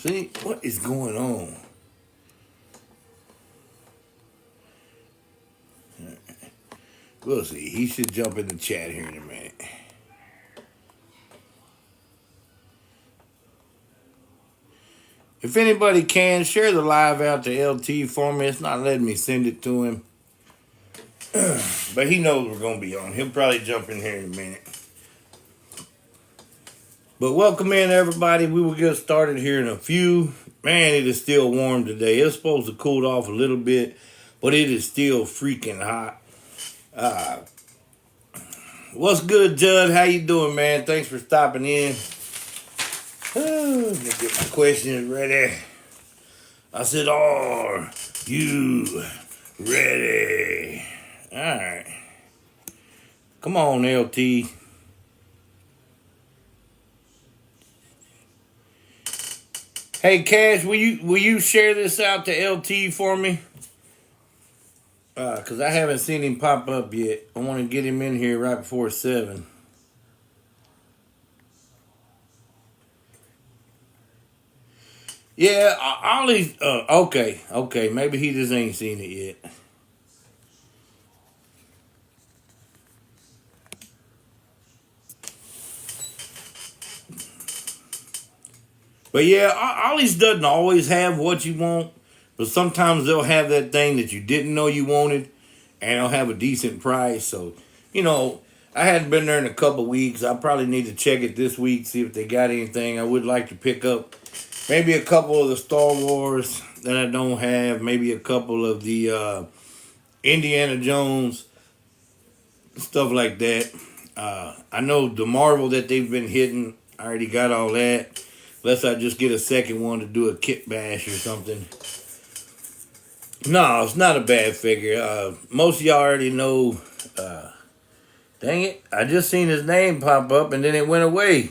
See, what is going on? We'll see. He should jump in the chat here in a minute. If anybody can, share the live out to LT for me. It's not letting me send it to him. But he knows we're going to be on. He'll probably jump in here in a minute. But welcome in, everybody. We will get started here in a few. Man, it is still warm today. It's supposed to cool off a little bit, but it is still freaking hot. What's good, Judd? How you doing, man? Thanks for stopping in. Let me get my questions ready. I said, are you ready? All right. Come on, LT. Hey, Cash, will you share this out to LT for me? Because I haven't seen him pop up yet. I want to get him in here right before 7. Yeah, Ollie's, okay. Maybe he just ain't seen it yet. But yeah, Ollie's doesn't always have what you want, but sometimes they'll have that thing that you didn't know you wanted, and they'll have a decent price. So, I hadn't been there in a couple weeks. I probably need to check it this week, see if they got anything. I would like to pick up maybe a couple of the Star Wars that I don't have, maybe a couple of the Indiana Jones, stuff like that. I know the Marvel that they've been hitting, I already got all that. Unless I just get a second one to do a kit bash or something. No, it's not a bad figure. Most of y'all already know. Dang it. I just seen his name pop up and then it went away.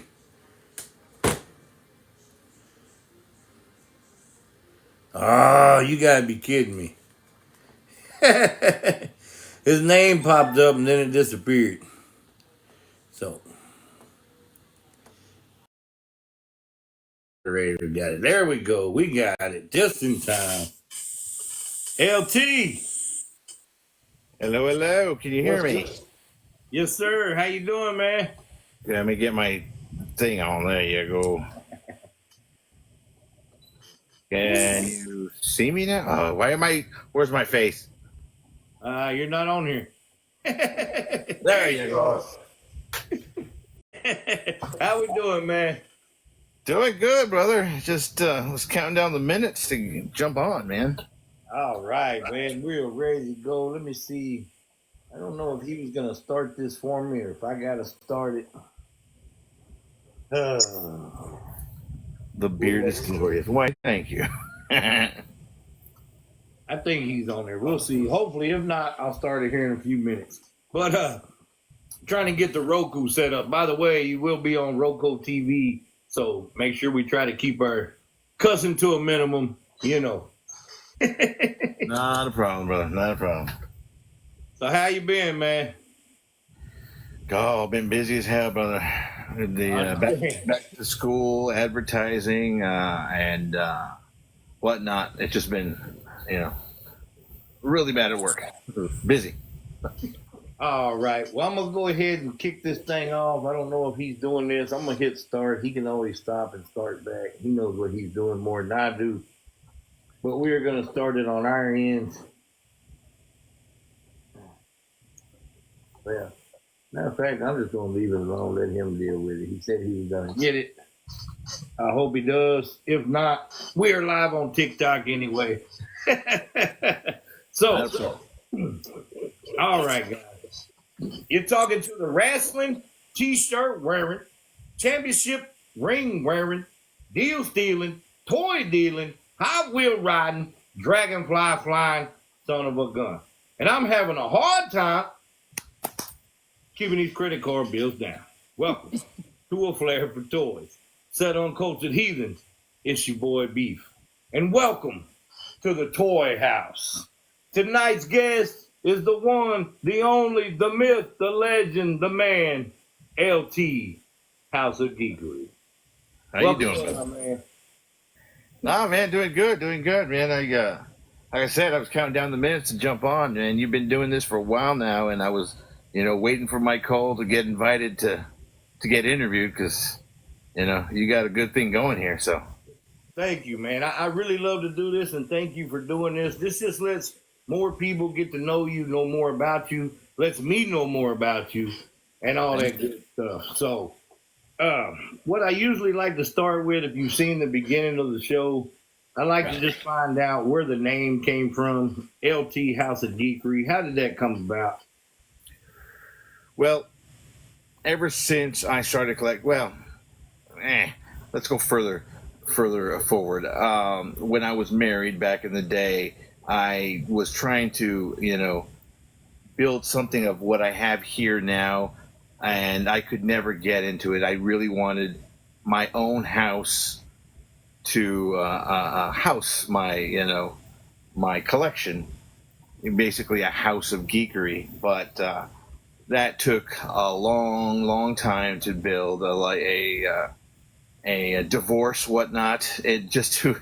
Ah, you gotta be kidding me. His name popped up and then it disappeared. So. Got it. There we go. We got it. Just in time. LT. Hello. Can you hear me? Yes, sir. How you doing, man? Yeah, let me get my thing on. There you go. Can you see me now? Oh, where's my face? You're not on here. There you go. How we doing, man? Doing good, brother. Just was counting down the minutes to jump on, man. All right, man. We're ready to go. Let me see. I don't know if he was going to start this for me or if I got to start it. The beard is glorious. Why, thank you. I think he's on there. We'll see. Hopefully, if not, I'll start it here in a few minutes. But trying to get the Roku set up. By the way, you will be on Roku TV, so make sure we try to keep our cussing to a minimum, Not a problem, brother. Not a problem. So how you been, man? Oh, been busy as hell, brother. The back to school, advertising, and whatnot. It's just been, really bad at work. Busy. All right. Well, I'm going to go ahead and kick this thing off. I don't know if he's doing this. I'm going to hit start. He can always stop and start back. He knows what he's doing more than I do. But we are going to start it on our ends. Yeah. Matter of fact, I'm just going to leave it alone, let him deal with it. He said he was going to get it. I hope he does. If not, we are live on TikTok anyway. So, all right, guys. You're talking to the wrestling, t-shirt wearing, championship ring wearing, deal stealing, toy dealing, high wheel riding, dragonfly flying son of a gun. And I'm having a hard time keeping these credit card bills down. Welcome to A Flair for Toys. Set on Cultured Heathens, it's your boy Beef. And welcome to the Toy House. Tonight's guest is the one, the only, the myth, the legend, the man, L.T.House of Geekery. How you doing, man? Nah, man, doing good, man. Like I said, I was counting down the minutes to jump on, and you've been doing this for a while now, and I was, waiting for my call to get invited to get interviewed because, you got a good thing going here. So, Thank you, man. I really love to do this, and thank you for doing this. This just lets more people get to know you, know more about you, lets me know more about you, and all that good stuff. So, what I usually like to start with, if you've seen the beginning of the show, I like to just find out where the name came from. L.T.House of Geekery. How did that come about? well, ever since I started collect, let's go further forward. When I was married back in the day, I was trying to, build something of what I have here now, and I could never get into it. I really wanted my own house to house my collection, basically a house of geekery. But that took a long time to build, a divorce, whatnot, it just to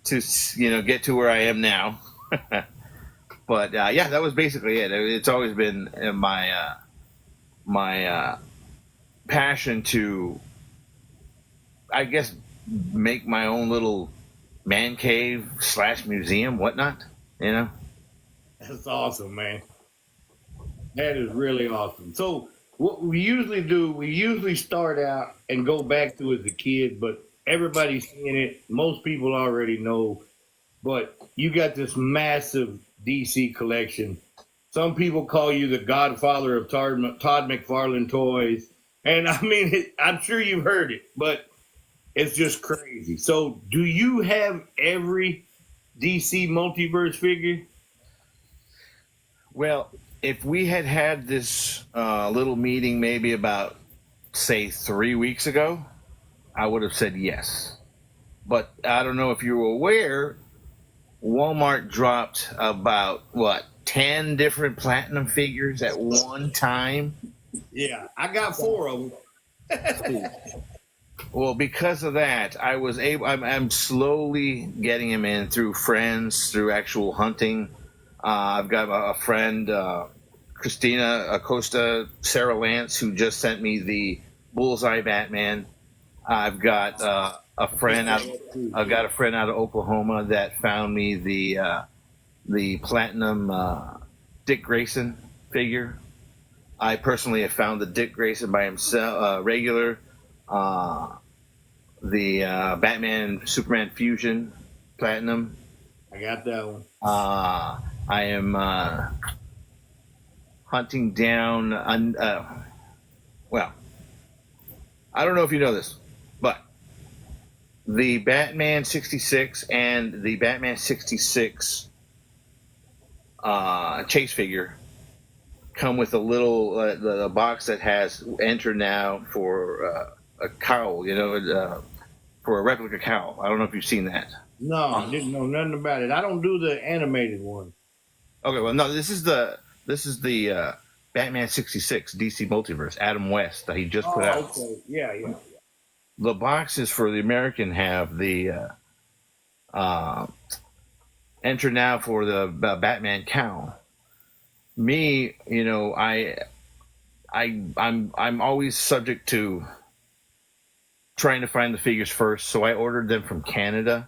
get to where I am now. But yeah, that was basically it. It's always been my passion to, I guess, make my own little man cave / museum, whatnot. That's awesome, man. That is really awesome. So, what we usually do, we usually start out and go back to as a kid, but everybody's seeing it. Most people already know, but you got this massive DC collection. Some people call you the godfather of Todd McFarlane toys. And I mean, I'm sure you've heard it, but it's just crazy. So, do you have every DC multiverse figure? Well, if we had had this little meeting maybe about, say, 3 weeks ago, I would have said yes. But I don't know if you were aware, Walmart dropped about, 10 different platinum figures at one time. Yeah, I got four of them. Well, because of that, I'm slowly getting them in through friends, through actual hunting. I've got a friend, Christina Acosta, Sarah Lance, who just sent me the Bullseye Batman. I've got a friend out. I've got a friend out of Oklahoma that found me the platinum Dick Grayson figure. I personally have found the Dick Grayson by himself, regular, the Batman Superman Fusion Platinum. I got that one. I am hunting down. Well, I don't know if you know this, but the Batman 66 and the Batman 66 chase figure come with a little the box that has enter now for a cowl, for a replica cowl. I don't know if you've seen that. No, I didn't know nothing about it. I don't do the animated one. Okay, well, no, this is the Batman 66 DC Multiverse, Adam West, that he just put out. Okay. Yeah. The boxes for the American have the enter now for the Batman cowl. Me, I'm always subject to trying to find the figures first, so I ordered them from Canada,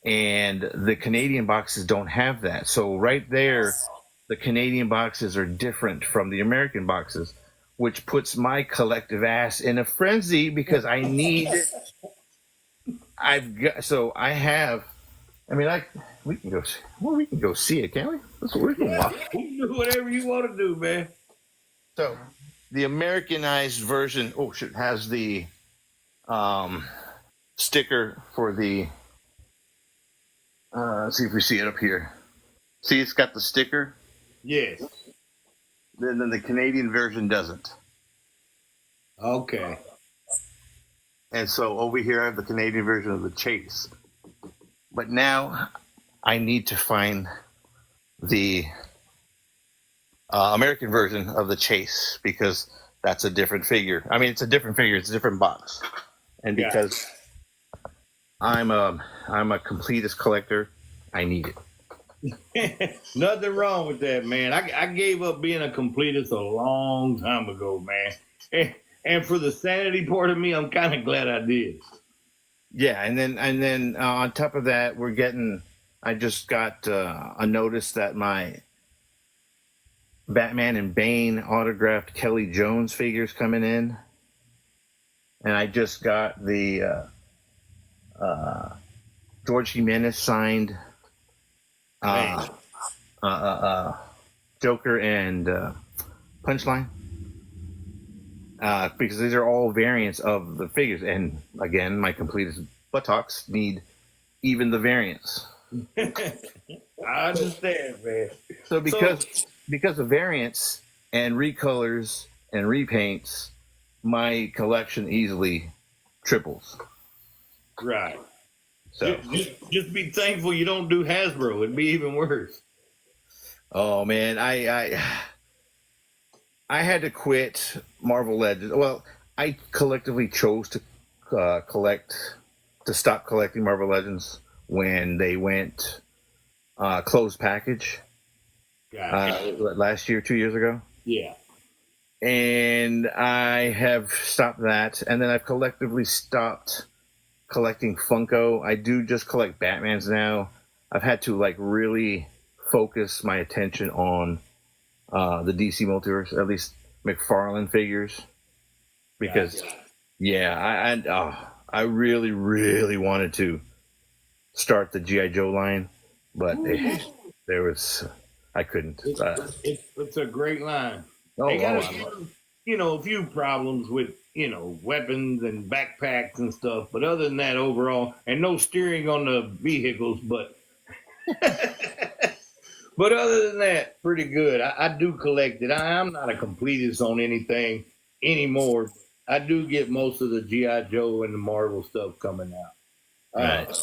and the Canadian boxes don't have that. So right there, the Canadian boxes are different from the American boxes, which puts my collective ass in a frenzy because I need. I have. I mean, we can go. Well, we can go see it, can't we? We can watch. You can do whatever you want to do, man. So, the Americanized version. Oh shit! Has the sticker for the. Let's see if we see it up here. See, it's got the sticker. Yes. Then the Canadian version doesn't. Okay. And so over here, I have the Canadian version of the Chase. But now I need to find the American version of the Chase because that's a different figure. I mean, it's a different figure. It's a different box. And because I'm a completist collector. I need it. Nothing wrong with that, man. I gave up being a completist a long time ago, man. And for the sanity part of me, I'm kind of glad I did. Yeah, and then on top of that, we're getting. I just got a notice that my Batman and Bane autographed Kelly Jones figures coming in, and I just got the George Jimenez signed Man, uh, uh, uh, Joker and Punchline. Because these are all variants of the figures, and again, my completest buttocks need even the variants. I understand, man. So because of variants and recolors and repaints, my collection easily triples. Right. So Just be thankful you don't do Hasbro. It'd be even worse. oh man, I had to quit Marvel Legends. Well, I collectively chose to stop collecting Marvel Legends when they went closed package last year, 2 years ago. Yeah. And I have stopped that, and then I've collectively stopped collecting Funko. I do just collect Batmans now. I've had to like really focus my attention on the DC multiverse, at least McFarlane figures, because I really really wanted to start the GI Joe line, but I couldn't. It's a great line. Oh, They got oh, a few problems with weapons and backpacks and stuff, but other than that, overall, and no steering on the vehicles, but but other than that, pretty good. I do collect it. I'm not a completist on anything anymore. I do get most of the GI Joe and the Marvel stuff coming out. right.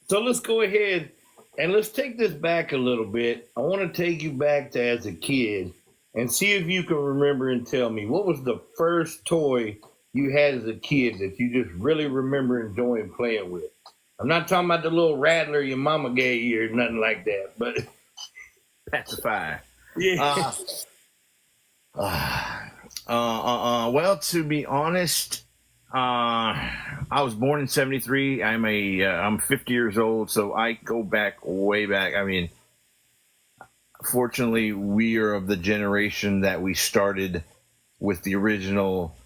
So let's go ahead and let's take this back a little bit. I want to take you back to as a kid and see if you can remember and tell me what was the first toy you had as a kid that you just really remember enjoying playing with. I'm not talking about the little rattler your mama gave you or nothing like that, but Pacifier. yeah. Well, to be honest, I was born in '73. I'm 50 years old, so I go back way back. I mean, fortunately, we are of the generation that we started with the original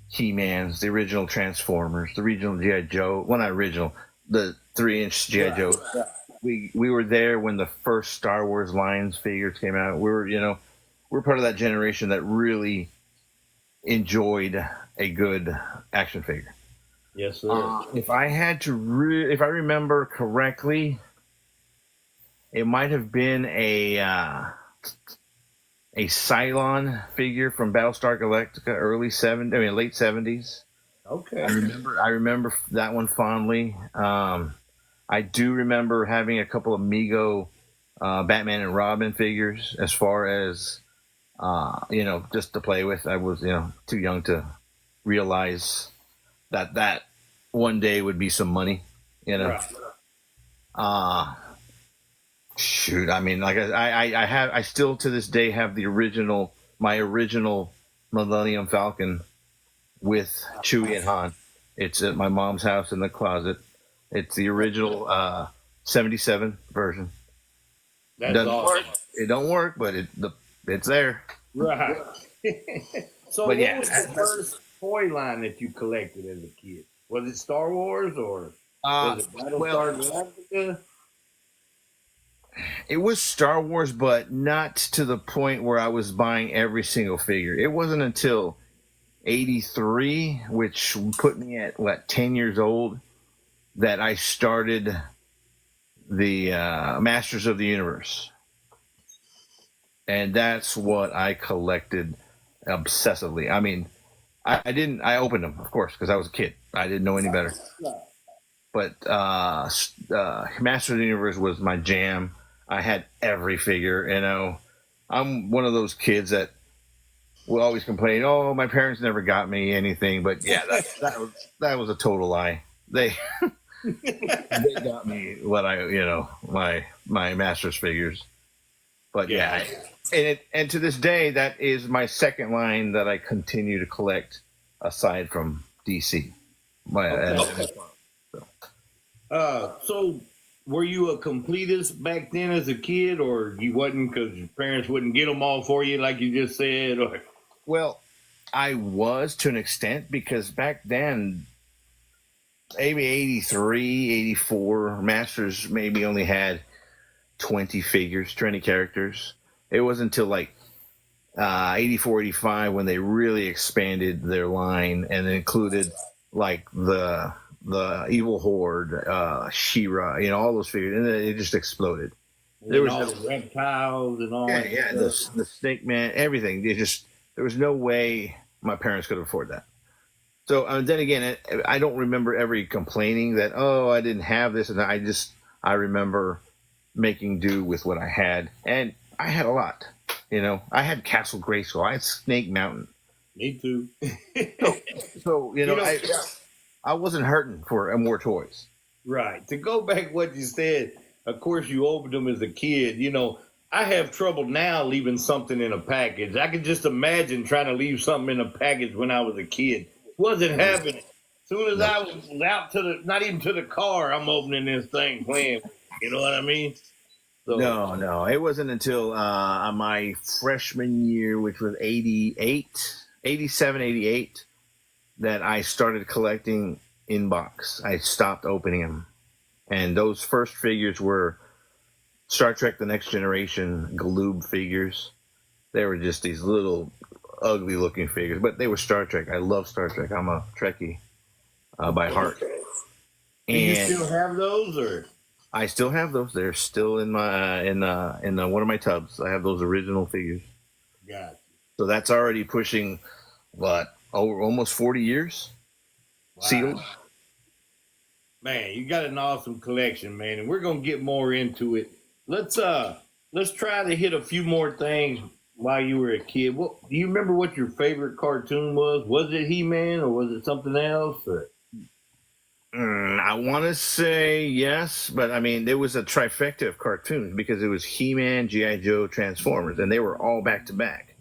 He-Mans, the original Transformers, the original G.I. Joe. Well, not original, the 3-inch G.I. Joe. We were there when the first Star Wars lines figures came out. We're part of that generation that really enjoyed a good action figure. Yes, sir. If I had to, if I remember correctly, it might have been a Cylon figure from Battlestar Galactica, late '70s. Okay. I remember that one fondly. I do remember having a couple of Mego Batman and Robin figures, as far as just to play with. I was too young to realize that one day would be some money. Right. Shoot, I mean, like I still to this day have my original Millennium Falcon with Chewie and Han. It's at my mom's house in the closet. It's the original '77 version. That's awesome. It don't work, but it's there. Right. So, But what was the first toy line that you collected as a kid? Was it Star Wars or was it Battlestar Galactica? It was Star Wars, but not to the point where I was buying every single figure. It wasn't until '83, which put me at 10 years old, that I started the Masters of the Universe, and that's what I collected obsessively. I mean, I opened them, of course, because I was a kid. I didn't know any better. But Masters of the Universe was my jam. I had every figure. I'm one of those kids that will always complain, "Oh, my parents never got me anything." But yeah, that was a total lie. they got me what my Masters figures. But yeah, and to this day, that is my second line that I continue to collect, aside from DC. Okay. So were you a completist back then as a kid, or you wasn't because your parents wouldn't get them all for you, like you just said? Or Well, I was to an extent because back then, maybe 83, 84, Masters maybe only had 20 figures, 20 characters. It wasn't until like 84, 85 when they really expanded their line and included like the Evil Horde, She-Ra, all those figures, and it just exploded. There was all the reptiles and all. yeah, the Snake Man, everything. There was no way my parents could afford that. So then again, I don't remember ever complaining that I didn't have this, and I remember making do with what I had, and I had a lot. I had Castle Grayskull, I had Snake Mountain. Me too. so I wasn't hurting for more toys. Right. To go back what you said, of course you opened them as a kid. I have trouble now leaving something in a package. I can just imagine trying to leave something in a package when I was a kid. Wasn't happening. As soon as I was out not even to the car, I'm opening this thing, playing. You know what I mean? So, No. It wasn't until my freshman year, which was 87, 88, that I started collecting in box. I stopped opening them. And those first figures were Star Trek The Next Generation Galoob figures. They were just these little ugly looking figures, but they were Star Trek. I love Star Trek. I'm a Trekkie by heart. Do you still have those, or? I still have those. They're still in my in one of my tubs. I have those original figures. Gotcha. So that's already pushing almost 40 years. Wow. Sealed. Man, you got an awesome collection, man, and we're gonna get more into it. Let's try to hit a few more things while you were a kid. Do you remember what your favorite cartoon was? Was it He-Man or was it something else? Or? I want to say yes, but I mean, there was a trifecta of cartoons because it was He-Man, G.I. Joe, Transformers, and they were all back to back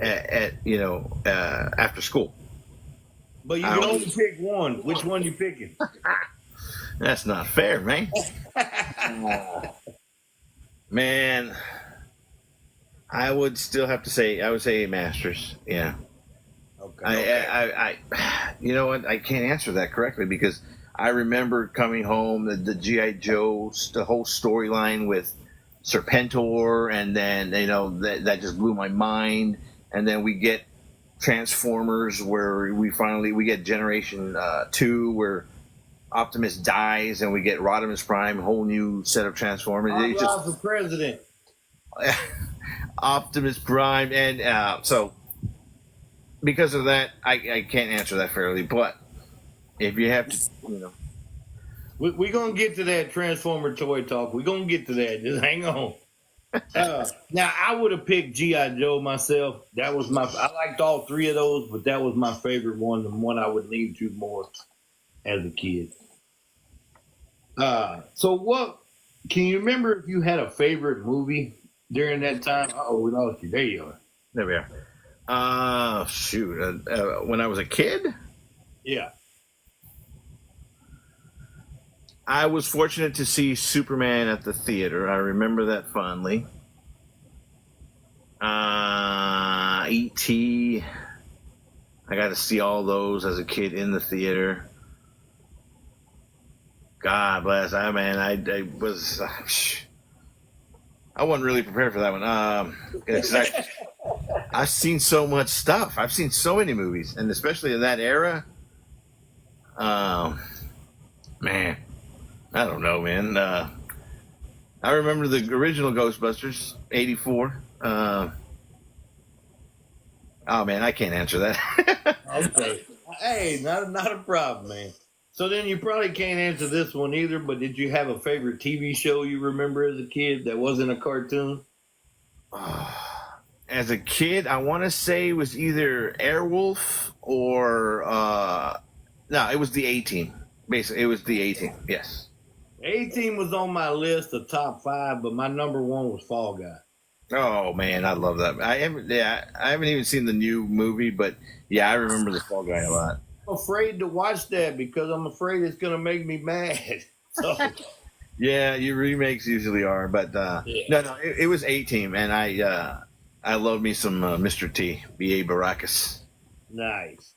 after school. But you can only pick one. Which one you picking? That's not fair, man. Man, I would still have to say, I would say Masters. Yeah. Okay. I you know what? I can't answer that correctly because I remember coming home, the G.I. Joe, the whole storyline with Serpentor, and then, that just blew my mind. And then we get Transformers where we get Generation 2 where Optimus dies and we get Rodimus Prime, a whole new set of Transformers. I'm the president. Optimus Prime, and so because of that, I can't answer that fairly. But if you have to, we're gonna get to that Transformer toy talk. We're gonna get to that. Just hang on. Now I would have picked G.I. Joe myself. That was I liked all three of those, but that was my favorite one, the one I would lean to more as a kid. So what can you remember if you had a favorite movie during that time? Oh, we lost you. There you are. There we are. Shoot. When I was a kid? Yeah. I was fortunate to see Superman at the theater. I remember that fondly. E.T. I got to see all those as a kid in the theater. God bless. I wasn't really prepared for that one. I've seen so much stuff. I've seen so many movies, and especially in that era. Man, I don't know, man. I remember the original Ghostbusters, 84. Oh man, I can't answer that. Okay. Hey, not a problem, man. So then you probably can't answer this one either, but did you have a favorite TV show you remember as a kid that wasn't a cartoon? As a kid, I want to say it was either Airwolf or no, it was the A-Team Basically, it was the A-Team. Yes. A-Team was on my list of top 5, but my number 1 was Fall Guy. Oh man, I love that. I haven't even seen the new movie, but yeah, I remember the Fall Guy a lot. I'm afraid to watch that because I'm afraid it's gonna make me mad. So, Yeah, your remakes usually are, but no, it was A-Team, and I love me some Mr. T, B.A. Baracus. nice.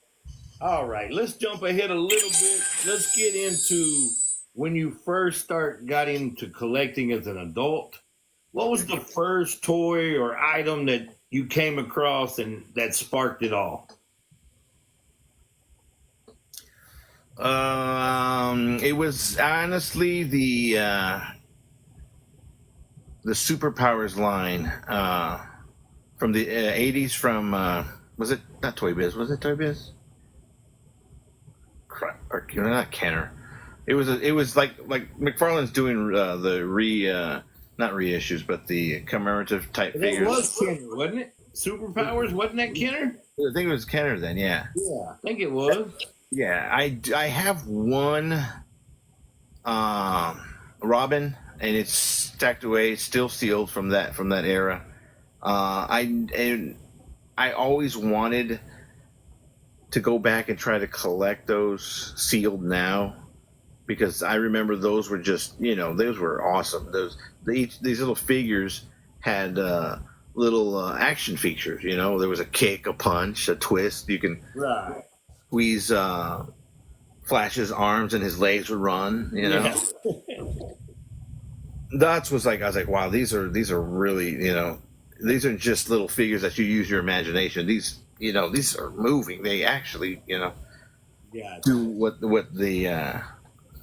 All right, let's jump ahead a little bit. Let's get into when you first got into collecting as an adult. What was the first toy or item that you came across and that sparked it all? It was honestly the Superpowers line from the '80s. From was it not Toy Biz? Was it Toy Biz? Or not Kenner. It was like McFarlane's doing not reissues, but the commemorative type figures. It was Kenner, wasn't it? Superpowers, wasn't that Kenner? I think it was Kenner then. Yeah. Yeah, I think it was. Yeah, I have one Robin, and it's stacked away, still sealed from that era. I always wanted to go back and try to collect those sealed now, because I remember those were just, those were awesome. These little figures had little action features. There was a kick, a punch, a twist. You can squeeze Flash's arms and his legs would run. Yeah. I was like, wow, these are really, these are just little figures that you use your imagination. These are moving. They actually, do what the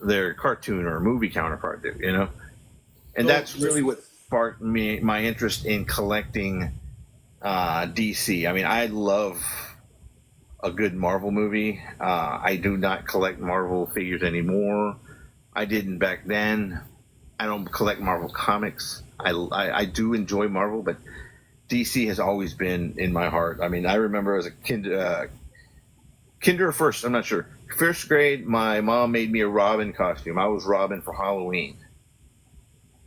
their cartoon or movie counterpart do, and that's really what sparked my interest in collecting DC. I mean, I love a good Marvel movie. I do not collect Marvel figures anymore. I didn't back then. I don't collect Marvel comics. I do enjoy Marvel, but DC has always been in my heart. I mean, I remember as a kinder or first, I'm not sure. First grade, my mom made me a Robin costume. I was Robin for Halloween.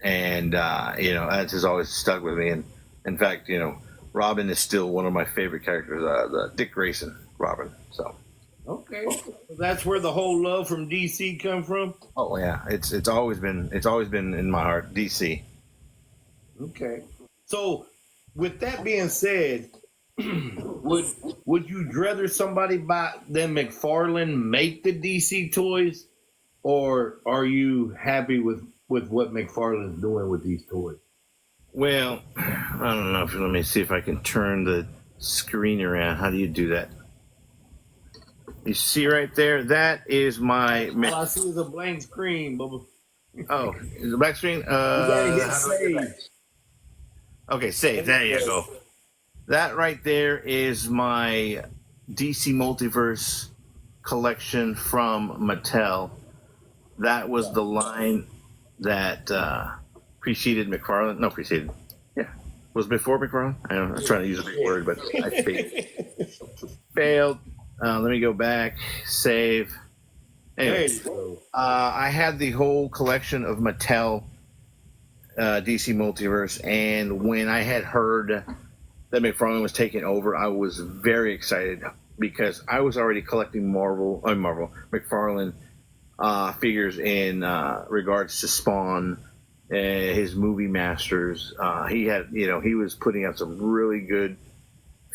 And, that has always stuck with me. And in fact, Robin is still one of my favorite characters, the Dick Grayson Robin. So. Okay. That's where the whole love from DC come from? Oh yeah. It's always been in my heart, DC. Okay. So with that being said, would you rather somebody than McFarlane make the DC toys, or are you happy with what McFarlane's doing with these toys? Well, I don't know. Let me see if I can turn the screen around. How do you do that? You see right there? That is my. All I see is a blank screen, Bubba. Oh, is the black screen? You gotta hit save. Okay, save. There you go. That right there is my DC Multiverse collection from Mattel. That was the line that preceded McFarlane. No, preceded. Yeah. Was before McFarlane? I don't know. I was trying to use a big word, but I failed. Let me go back. Save. Anyway, I had the whole collection of Mattel DC Multiverse, and when I had heard that McFarlane was taking over, I was very excited because I was already collecting McFarlane figures in regards to Spawn, his movie masters. He was putting out some really good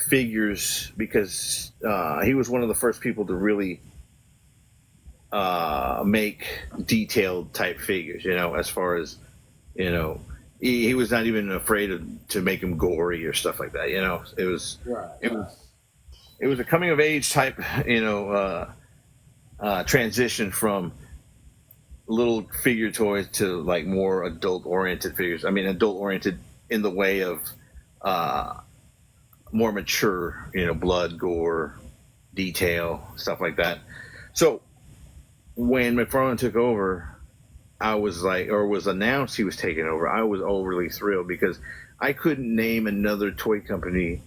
figures because he was one of the first people to really make detailed type figures, as far as, he was not even afraid to make them gory or stuff like that. It was a coming of age type, transition from little figure toys to like more adult oriented figures. I mean, adult oriented in the way of more mature, blood, gore, detail, stuff like that. So when McFarlane took over, I was was announced he was taking over, I was overly thrilled because I couldn't name another toy company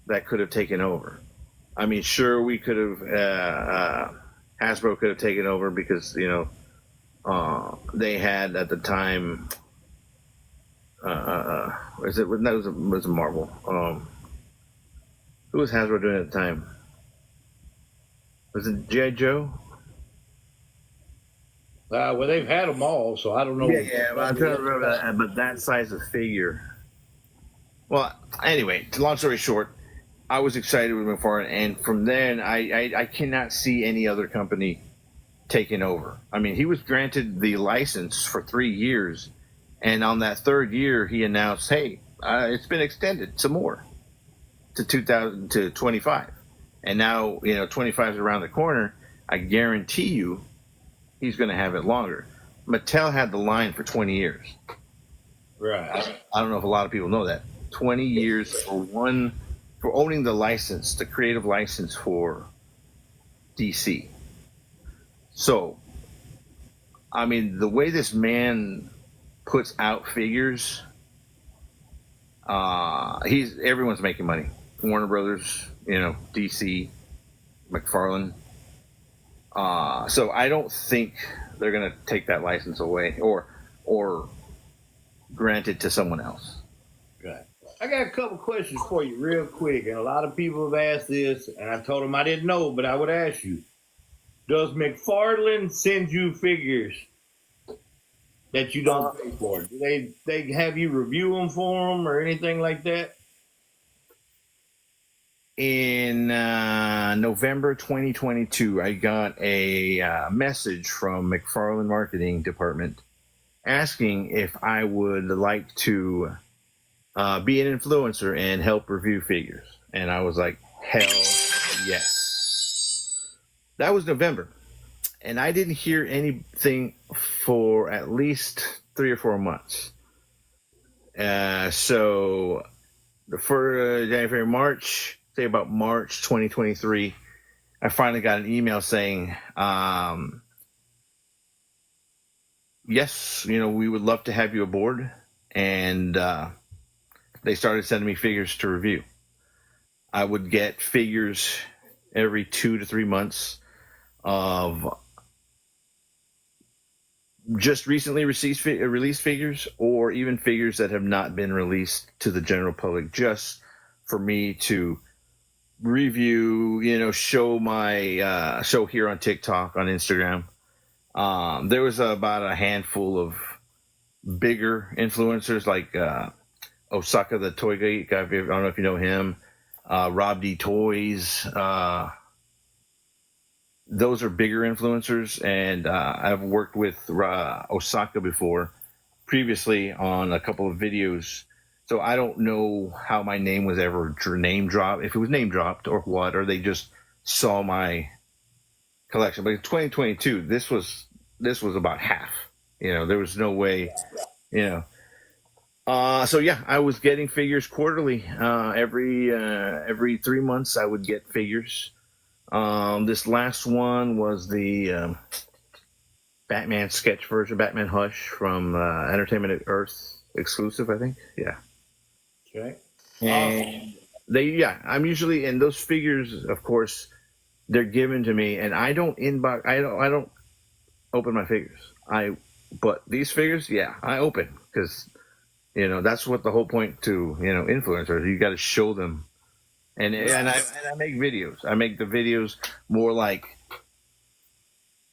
that could have taken over. I mean, sure, we could have Hasbro could have taken over because they had at the time. Was it? That was a Marvel. Who was Hasbro doing at the time? Was it G.I. Joe? Well, they've had them all, so I don't know. Yeah. I'm trying to remember that, but that size of figure. Well, anyway, long story short, I was excited with McFarlane, and from then I cannot see any other company taking over. I mean, he was granted the license for 3 years, and on that third year, he announced, "Hey, it's been extended some more to 2025." And now 25 is around the corner. I guarantee you, he's going to have it longer. Mattel had the line for 20 years. Right. I don't know if a lot of people know that. 20 years for owning the license, the creative license for DC. So, I mean, the way this man puts out figures, everyone's making money. Warner Brothers, DC, McFarlane. So I don't think they're going to take that license away or grant it to someone else. Right. I got a couple questions for you real quick, and a lot of people have asked this, and I told them I didn't know, but I would ask you. Does McFarlane send you figures that you don't pay for? Do they have you review them for them or anything like that? In November 2022, I got a message from McFarlane Marketing Department asking if I would like to be an influencer and help review figures. And I was like, hell yes. That was November. And I didn't hear anything for at least 3 or 4 months. So for January, March, say about March 2023, I finally got an email saying, yes, we would love to have you aboard. And they started sending me figures to review. I would get figures every 2 to 3 months of just recently released figures, or even figures that have not been released to the general public, just for me to review, show my show here on TikTok, on Instagram. There was about a handful of bigger influencers like Osaka the Toy Geek. I don't know if you know him. Rob D Toys. Those are bigger influencers, and I've worked with Osaka before, previously on a couple of videos. So I don't know how my name was ever name dropped, if it was name dropped or what, or they just saw my collection. But in 2022, this was about half. There was no way. So yeah, I was getting figures quarterly. Every 3 months, I would get figures. This last one was the Batman sketch version, Batman Hush from Entertainment Earth exclusive, I think. Yeah. Okay. And I'm usually in those figures. Of course, they're given to me, and I don't inbox. I don't open my figures. But these figures, I open because that's what the whole point to influencers. You got to show them. And I make videos. I make the videos more like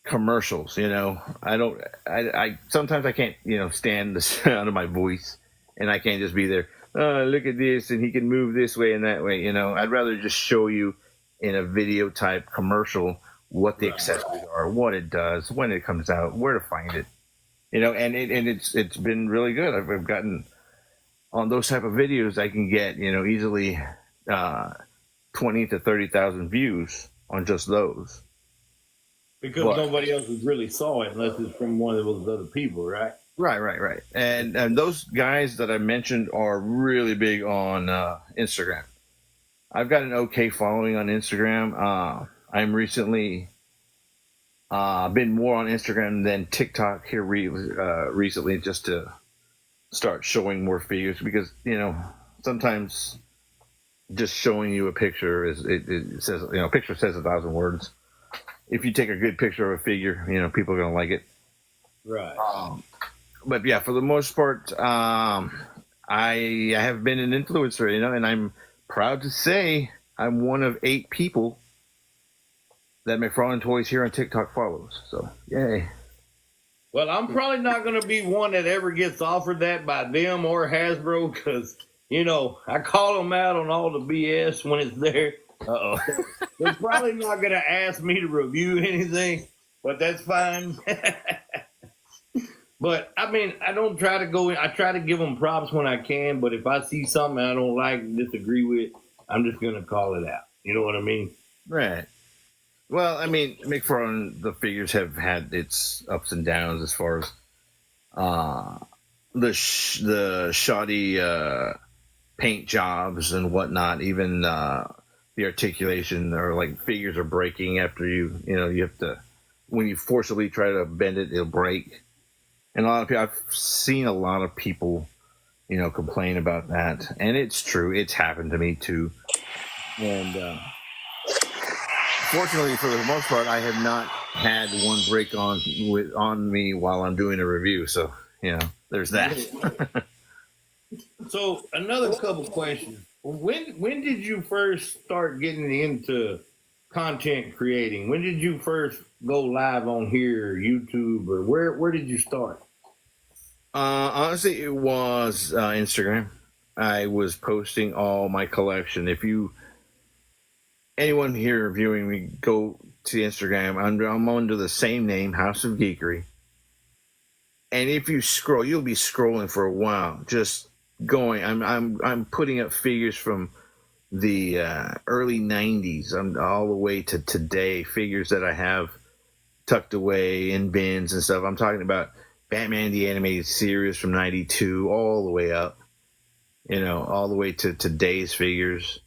commercials. I sometimes I can't stand the sound of my voice, and I can't just be there. Oh, look at this, and he can move this way and that way. I'd rather just show you in a video type commercial what the accessories are, what it does, when it comes out, where to find it. And it's been really good. I've gotten on those type of videos. I can get easily 20 to 30,000 views on just those. Because nobody else has really saw it unless it's from one of those other people, right? Right. And those guys that I mentioned are really big on Instagram. I've got an okay following on Instagram. I'm recently been more on Instagram than TikTok here recently, just to start showing more figures, because sometimes just showing you a picture it says a picture says 1,000 words. if you take a good picture of a figure, people are gonna like it. Right. But yeah, for the most part, I have been an influencer, and I'm proud to say I'm one of 8 people that McFarlane Toys here on TikTok follows. So yay. Well, I'm probably not going to be one that ever gets offered that by them or Hasbro because, I call them out on all the BS when it's there. Uh-oh. They're probably not going to ask me to review anything, but that's fine. But, I mean, I don't try to go in. I try to give them props when I can, but if I see something I don't like and disagree with, I'm just going to call it out. You know what I mean? Right. Well, I mean, McFarlane, the figures have had its ups and downs as far as the shoddy paint jobs and whatnot. Even the articulation, or like figures are breaking after you have to, when you forcibly try to bend it, it'll break. And a lot of people, I've seen a lot of people, complain about that, and it's true. It's happened to me too, and. Fortunately, for the most part, I have not had one break on me while I'm doing a review. So, there's that. So, another couple questions. When did you first start getting into content creating? When did you first go live on here, YouTube, or where did you start? Honestly, it was Instagram. I was posting all my collection. Anyone here viewing me, go to Instagram. I'm under the same name, House of Geekery. And if you scroll, you'll be scrolling for a while, just going. I'm putting up figures from the early '90s, all the way to today. Figures that I have tucked away in bins and stuff. I'm talking about Batman the Animated Series from '92, all the way up. All the way to today's figures.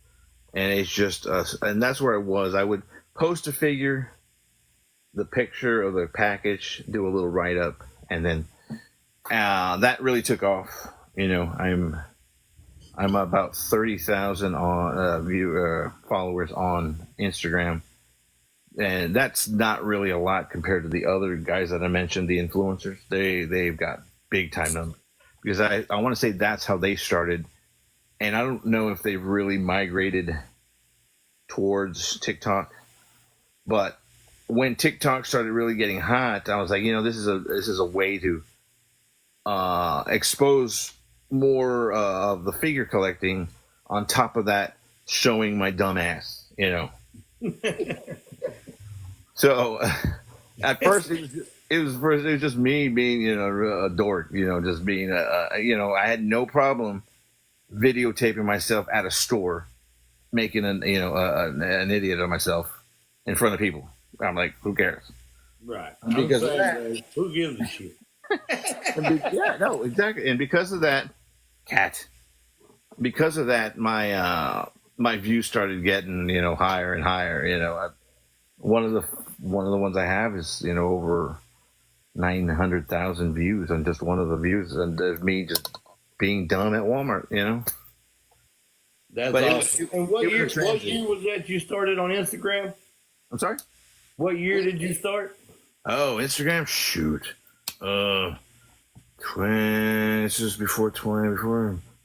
And it's just and that's where I was. I would post a figure, the picture of the package, do a little write up, and then that really took off. I'm about 30,000 on followers on Instagram, and that's not really a lot compared to the other guys that I mentioned, the influencers. They've got big time numbers, because I want to say that's how they started. And I don't know if they've really migrated towards TikTok, but when TikTok started really getting hot, I was like, this is a way to expose more of the figure collecting. On top of that, showing my dumb ass, So at first it was just me being a dork, just being I had no problem videotaping myself at a store, making an idiot of myself in front of people. I'm like, who cares? Right. Because of that, who gives a shit? Yeah, no, exactly. And because of that, my views started getting higher and higher. One of the ones I have is over 900,000 views on just one of the views, and of me just being dumb at Walmart, That's awesome. And what year was that you started on Instagram? I'm sorry? What year did you start? Oh, Instagram? Shoot. This is before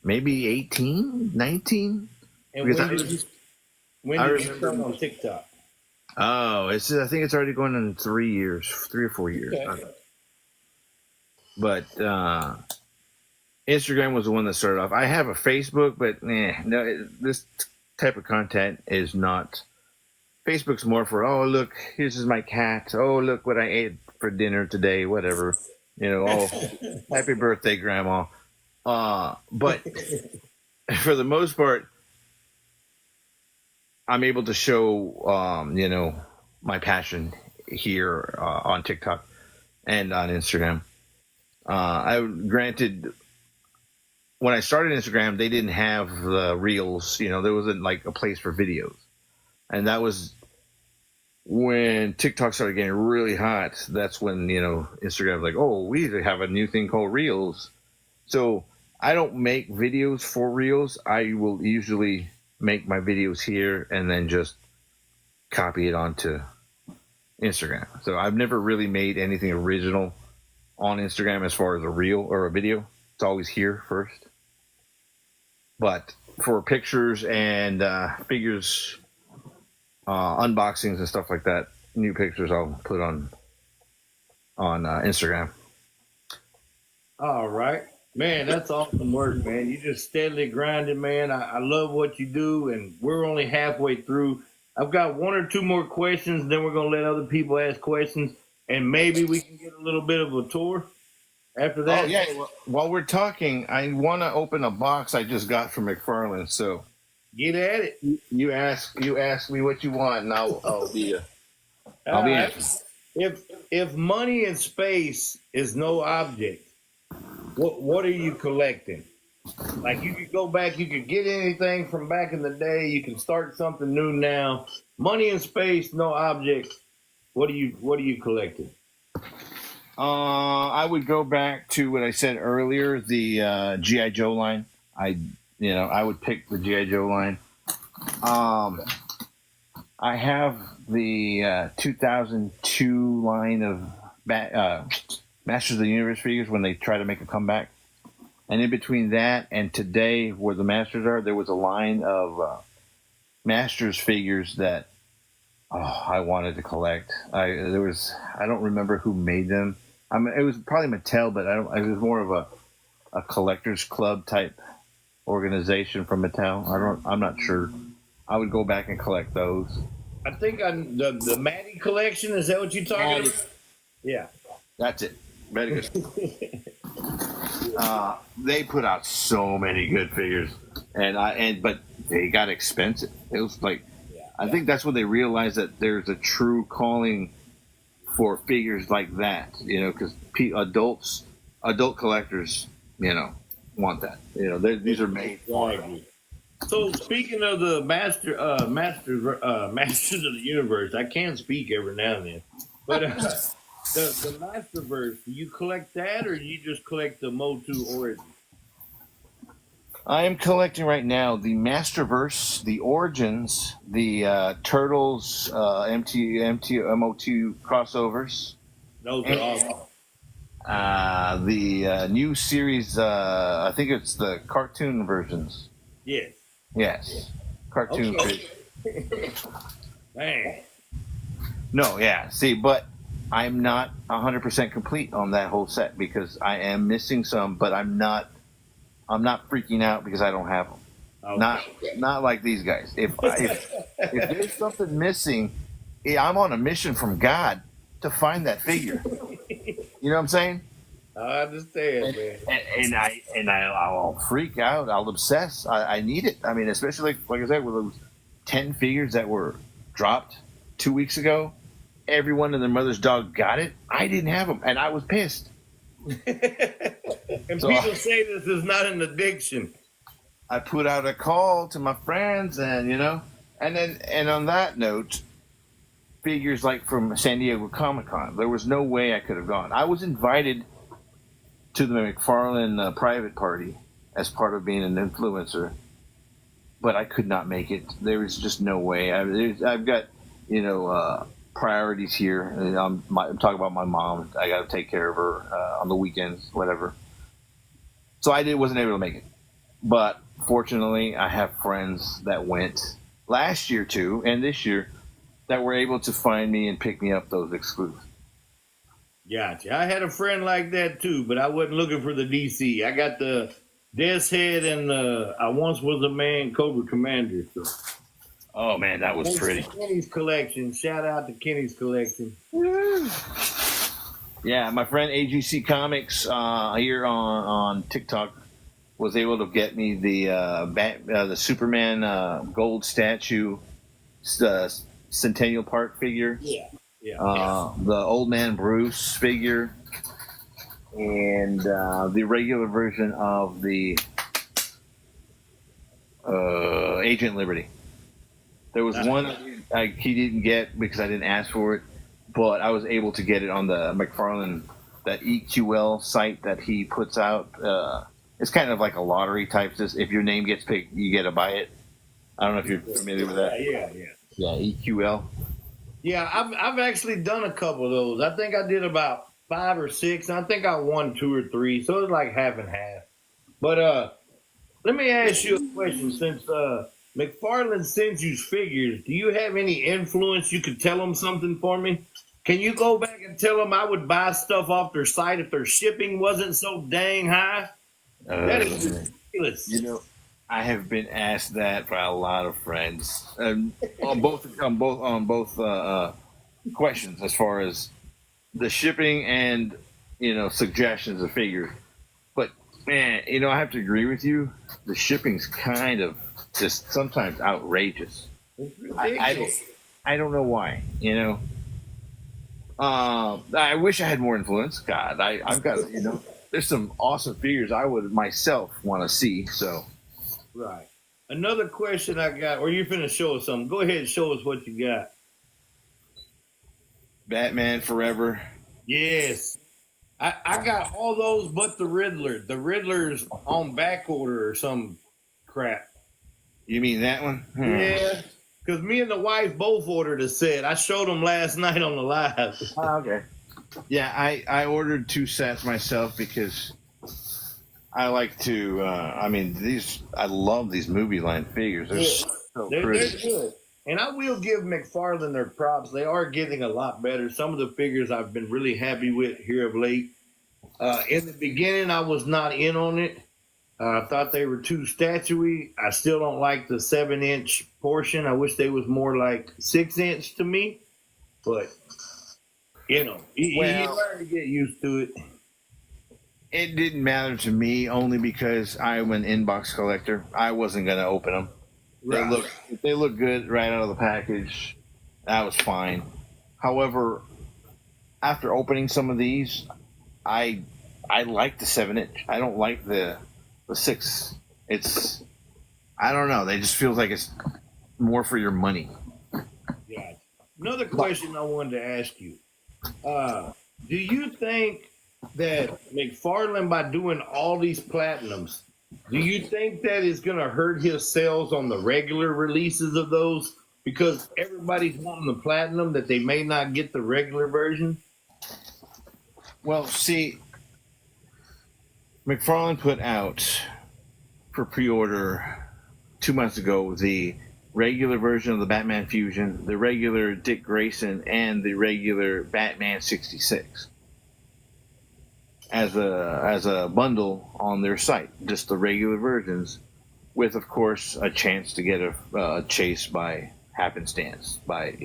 maybe 18, 19? And when did you start on TikTok? Oh, I think it's already going on 3 or 4 years. Okay. But Instagram was the one that started off. I have a Facebook, but this type of content is not. Facebook's more for, oh, look, here's my cat. Oh, look what I ate for dinner today, whatever. Oh, happy birthday, Grandma. But for the most part, I'm able to show, my passion here on TikTok and on Instagram. Granted, when I started Instagram, they didn't have the reels. There wasn't like a place for videos, and that was when TikTok started getting really hot. That's when Instagram was like, oh, we have a new thing called reels. So I don't make videos for reels. I will usually make my videos here and then just copy it onto Instagram. So I've never really made anything original on Instagram as far as a reel or a video. It's always here first. But for pictures and figures, unboxings and stuff like that, new pictures I'll put on Instagram. All right. Man, that's awesome work, man. You just steadily grinding, man. I love what you do, and we're only halfway through. I've got one or two more questions, then we're going to let other people ask questions, and maybe we can get a little bit of a tour after that. Oh, yeah. Well, while we're talking, I want to open a box I just got from McFarland. So Get at it. you ask me what you want, and I'll be All right. If money in space is no object, what are you collecting? Like you could go back, you could get anything from back in the day. You can start something new now. Money in space, no object. What are you collecting? I would go back to what I said earlier, the GI Joe line. I would pick the GI Joe line. I have the 2002 line of Masters of the Universe figures when they try to make a comeback. And in between that and today, where the Masters are, there was a line of Masters figures that I wanted to collect. I don't remember who made them. I mean, it was probably Mattel, but it was more of a collectors club type organization from Mattel. I'm not sure. I would go back and collect those. I think the Maddie collection. Is that what you're talking about? Yeah. That's it. Very good. They put out so many good figures, but they got expensive. It was like, I think that's when they realized that there's a true calling for figures like that. Because adult collectors, want that. These are made for them. So speaking of the Masters of the Universe, I can speak every now and then, but the Masterverse, do you collect that or you just collect the Motu Origins? I am collecting right now the Masterverse, the Origins, the Turtles, MOT crossovers. Those are awesome. The new series, I think it's the cartoon versions. Yes. Yes. Cartoon. Okay. Man. No, yeah. See, but I'm not 100% complete on that whole set because I am missing some, but I'm not freaking out because I don't have them. Okay. Not like these guys. If there's something missing, I'm on a mission from God to find that figure. You know what I'm saying? I understand, man. And I'll freak out. I'll obsess. I need it. I mean, especially like I said, with those 10 figures that were dropped 2 weeks ago. Everyone and their mother's dog got it. I didn't have them, and I was pissed. And people say this is not an addiction. I put out a call to my friends, and and on that note, figures like from San Diego Comic-Con, there was no way I could have gone. I was invited to the McFarlane private party as part of being an influencer, but I could not make it. There was just no way. I've got priorities here. I'm talking about my mom. I got to take care of her on the weekends, whatever. So I wasn't able to make it. But fortunately, I have friends that went last year too, and this year, that were able to find me and pick me up those exclusives. Gotcha. I had a friend like that too, but I wasn't looking for the DC. I got the Death's Head and I Once Was a Man Cobra Commander. So. Oh man, that was pretty. Kenny's collection. Shout out to Kenny's collection. Yeah, my friend AGC Comics here on TikTok was able to get me the Superman gold statue, Centennial Park figure. Yeah. The Old Man Bruce figure, and the regular version of the Agent Liberty. There was one he didn't get because I didn't ask for it, but I was able to get it on the McFarlane, that EQL site that he puts out. It's kind of like a lottery type. If your name gets picked, you get to buy it. I don't know if you're familiar with that. Yeah. Yeah, EQL. Yeah, I've actually done a couple of those. I think I did about 5 or 6. And I think I won 2 or 3, so it's like half and half. But let me ask you a question. Since McFarland sends you figures, do you have any influence? You could tell them something for me. Can you go back and tell them I would buy stuff off their site if their shipping wasn't so dang high? That is ridiculous. You know, I have been asked that by a lot of friends, on both questions as far as the shipping and suggestions of figures. But man, I have to agree with you. The shipping's kind of just sometimes outrageous. It's I, I don't ridiculous. I don't know why. I wish I had more influence. God, I've got there's some awesome figures I would myself want to see. So Right. Another question I got, or you finna show us something. Go ahead and show us what you got. Batman Forever. Yes. I got all those but the Riddler. The Riddler's on back order or some crap. You mean that one? Yeah. Because me and the wife both ordered a set. I showed them last night on the live. Oh, okay. Yeah, I ordered 2 sets myself because I like to. I love these movie line figures. They're Yeah. so They're pretty. good. And I will give McFarlane their props. They are getting a lot better. Some of the figures I've been really happy with here of late. In the beginning, I was not in on it. I thought they were too statuey. I still don't like the 7-inch portion. I wish they was more like 6-inch to me. But you Well, learn to get used to it. it didn't matter to me only because I'm an inbox collector. I wasn't gonna open them. Right. They look good right out of the package. That was fine. However, after opening some of these, I I like the 7-inch. I don't like the 6. It's I don't know. They just feels like it's more for your money. Yeah. Another question I wanted to ask you. Do you think that McFarlane, by doing all these platinums, do you think that is going to hurt his sales on the regular releases of those? Because everybody's wanting the platinum that they may not get the regular version. Well, see, McFarlane put out for pre-order 2 months ago the regular version of the Batman Fusion, the regular Dick Grayson, and the regular Batman 66 as a bundle on their site. Just the regular versions, with of course a chance to get a chase by happenstance, by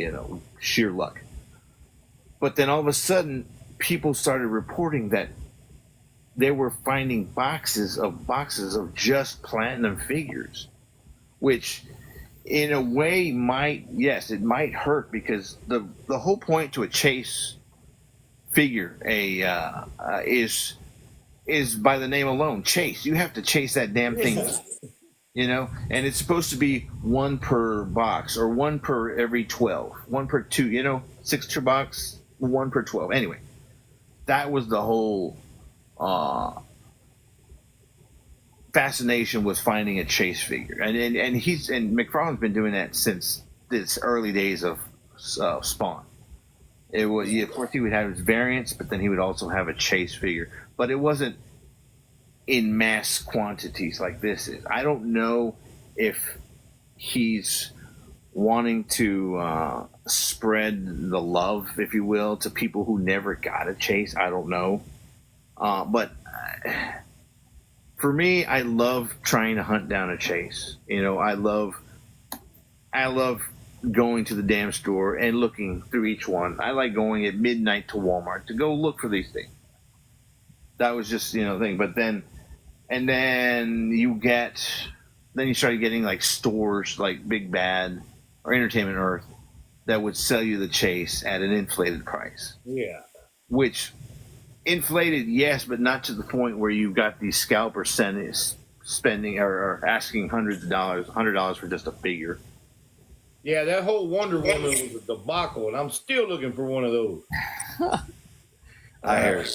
sheer luck. But then all of a sudden, people started reporting that they were finding boxes of just platinum figures, which in a way it might hurt, because the whole point to a chase figure is by the name alone, chase. You have to chase that damn thing, and it's supposed to be one per box or one per every 12, one per 2, 6 per box, one per 12. Anyway, that was the whole fascination, was finding a chase figure, and McFarlane's been doing that since its early days of Spawn. It was, of course, he would have his variants, but then he would also have a chase figure, but it wasn't in mass quantities like this is. I don't know if he's wanting to spread the love, if you will, to people who never got a chase. I don't know, but for me, I love trying to hunt down a chase. I love going to the damn store and looking through each one. I like going at midnight to Walmart to go look for these things. That was just thing. But then you started getting like stores like Big Bad or Entertainment Earth that would sell you the chase at an inflated price. Yeah. Which, inflated, yes, but not to the point where you've got these scalpers spending or asking $100 for just a figure. Yeah, that whole Wonder Woman was a debacle, and I'm still looking for one of those. I hear.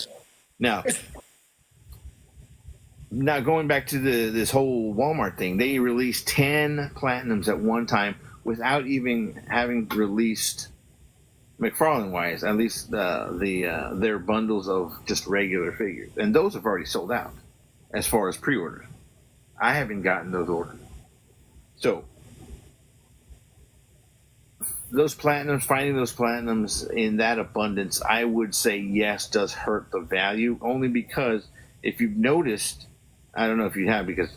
Now going back to this whole Walmart thing, they released 10 platinums at one time without even having released McFarlane wise, at least their bundles of just regular figures, and those have already sold out as far as pre-orders. I haven't gotten those orders, so finding those platinums in that abundance, I would say yes, does hurt the value, only because if you've noticed, I don't know if you have, because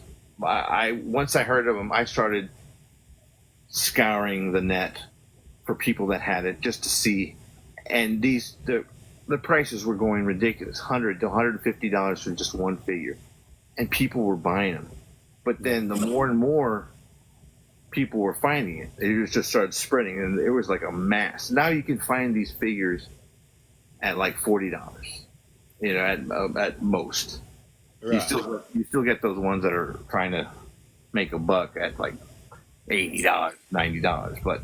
I once I heard of them, I started scouring the net for people that had it just to see, and the prices were going ridiculous, $100 to $150 for just one figure, and people were buying them. But then the more and more people were finding it, it just started spreading, and it was like a mass. Now you can find these figures at like $40, at most. Right. You still get those ones that are trying to make a buck at like $80, $90. But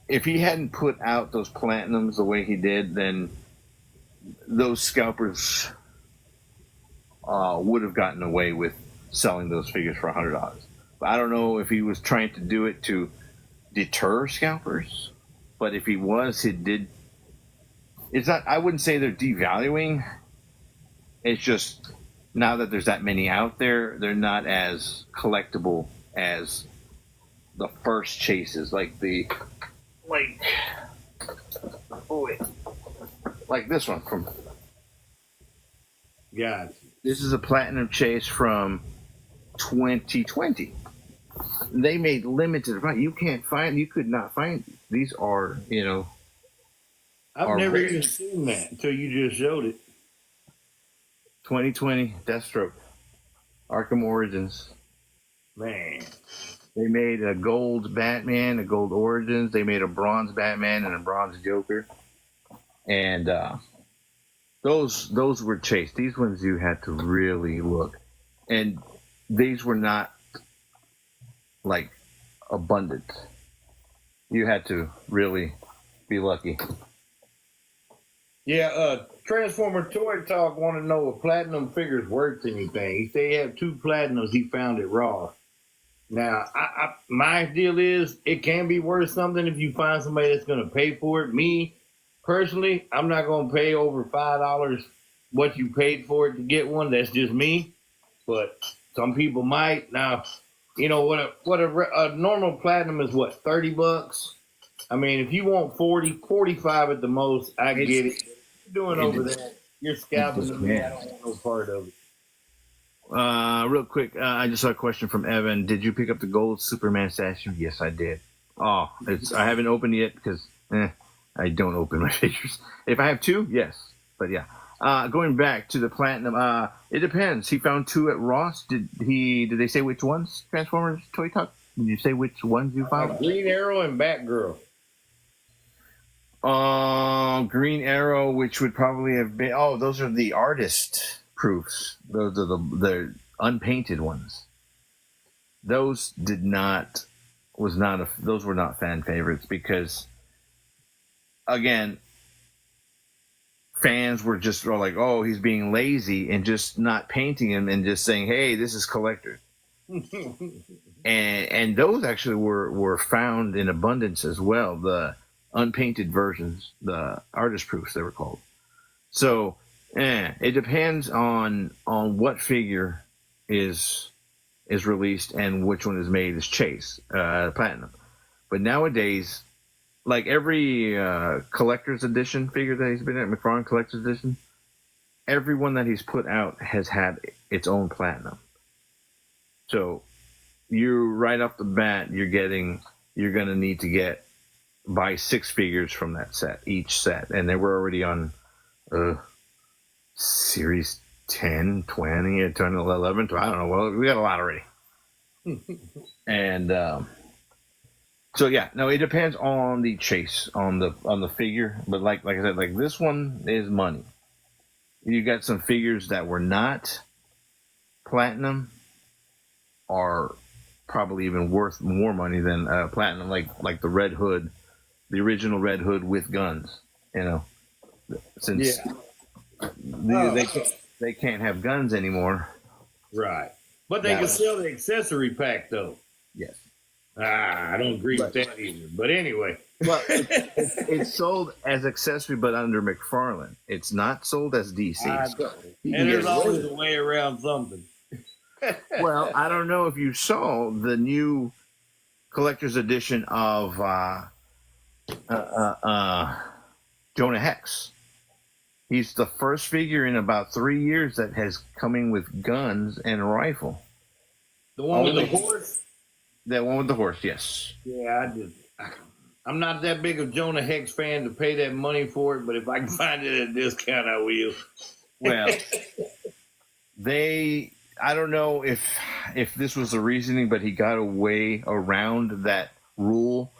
if he hadn't put out those platinums the way he did, then those scalpers would have gotten away with selling those figures for $100. But I don't know if he was trying to do it to deter scalpers. But if he was, he did. It's not. I wouldn't say they're devaluing. It's just now that there's that many out there, they're not as collectible as the first chases, like this one from. Yeah. This is a platinum chase from 2020. They made limited. You could not find these. Are I've never even seen that until you just showed it. 2020 Deathstroke, Arkham Origins. Man, they made a gold Batman, a gold Origins. They made a bronze Batman and a bronze Joker, and those were chased. These ones you had to really look, and these were not like abundant. You had to really be lucky. Yeah, Transformer Toy Talk want to know if platinum figures worth anything. He said he had 2 platinums he found at Raw. Now, my deal is it can be worth something if you find somebody that's going to pay for it. Me, personally, I'm not going to pay over $5 what you paid for it to get one. That's just me. But some people might. Now, what a normal platinum is, what, $30? I mean, if you want 40, 45 at the most, I get it. You're doing over there, you're scalping to me. I don't want no part of it. Real quick, I just saw a question from Evan. Did you pick up the gold Superman statue? Yes, I did. Oh, I haven't opened it yet because I don't open my figures. If I have 2, yes. But yeah. Going back to the platinum, it depends. He found 2 at Ross. Did they say which ones? Transformers Toy Talk? Did you say which ones you found? Green Arrow and Batgirl. Green Arrow, which would probably have been. Oh, those are the artist proofs. Those are the unpainted ones. Those those were not fan favorites because, again, fans were just like, oh, he's being lazy and just not painting him and just saying, hey, this is collector. and those actually were found in abundance as well. The unpainted versions, the artist proofs they were called. So it depends on what figure is released and which one is made as chase platinum. But nowadays, like every collector's edition figure that he's been at, McFarlane Collector's Edition, every one that he's put out has had its own platinum. So you right off the bat, you're going to need to buy 6 figures from that set, each set. And they were already on series 10, 20, 10, 11, 12, I don't know. Well, we got a lot already. And so yeah, no, it depends on the chase, on the figure. But like I said, like this one is money. You got some figures that were not platinum are probably even worth more money than platinum, like the Red Hood, the original Red Hood with guns. Since they can't have guns anymore. Right. But they can sell the accessory pack, though. Yes. I don't agree with But that either. But anyway. well, it's sold as accessory, but under McFarlane. It's not sold as DC. I So don't. you can And get there's away always with a it. way around something. Well, I don't know if you saw the new collector's edition of uh, uh, Jonah Hex. He's the first figure in about 3 years that has coming with guns and a rifle. The one with the Only horse? that one with the horse, yes. Yeah, I just. I'm not that big of Jonah Hex fan to pay that money for it, but if I can find it at a discount, I will. Well, I don't know if this was the reasoning, but he got a way around that rule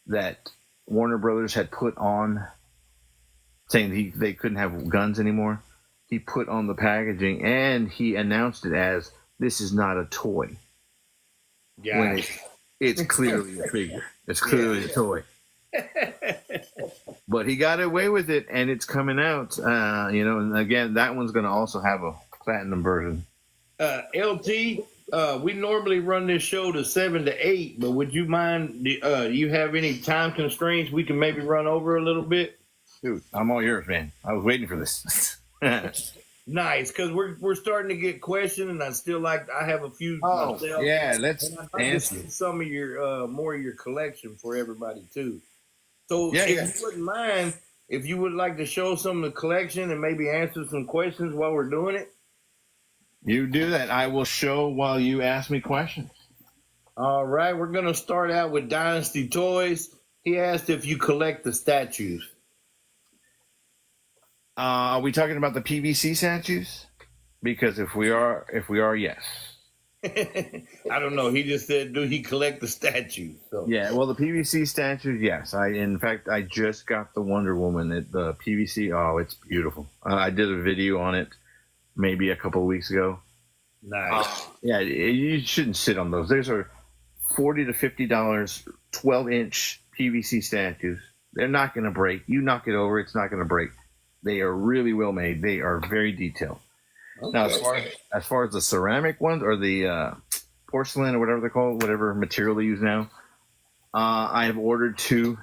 that Warner Brothers had put on, saying they couldn't have guns anymore. He put on the packaging and he announced it as, "This is not a toy." Yeah. When it's clearly a figure. It's clearly a toy. But he got away with it, and it's coming out. And again, that one's going to also have a platinum version. LT, we normally run this show to 7 to 8, but would you mind? Do you have any time constraints? We can maybe run over a little bit. Dude, I'm all yours, man. I was waiting for this. Nice, because we're starting to get questions, and I have a few myself. Yeah, let's And I'd like to answer. see some of your more of your collection for everybody too. So Yeah, if you wouldn't mind, if you would like to show some of the collection and maybe answer some questions while we're doing it. You do that. I will show while you ask me questions. All right, we're gonna start out with Dynasty Toys. He asked if you collect the statues. Are we talking about the PVC statues? Because if we are, yes. I don't know. He just said, "Do he collect the statues?" So. Yeah. Well, the PVC statues, yes. In fact, I just got the Wonder Woman at the PVC. Oh, it's beautiful. I did a video on it maybe a couple of weeks ago. Nice. Yeah, you shouldn't sit on those. Those are $40 to $50, 12-inch PVC statues. They're not going to break. You knock it over, it's not going to break. They are really well made. They are very detailed. Okay. Now, as far as the ceramic ones or the porcelain or whatever they're called, whatever material they use now, I have ordered 2,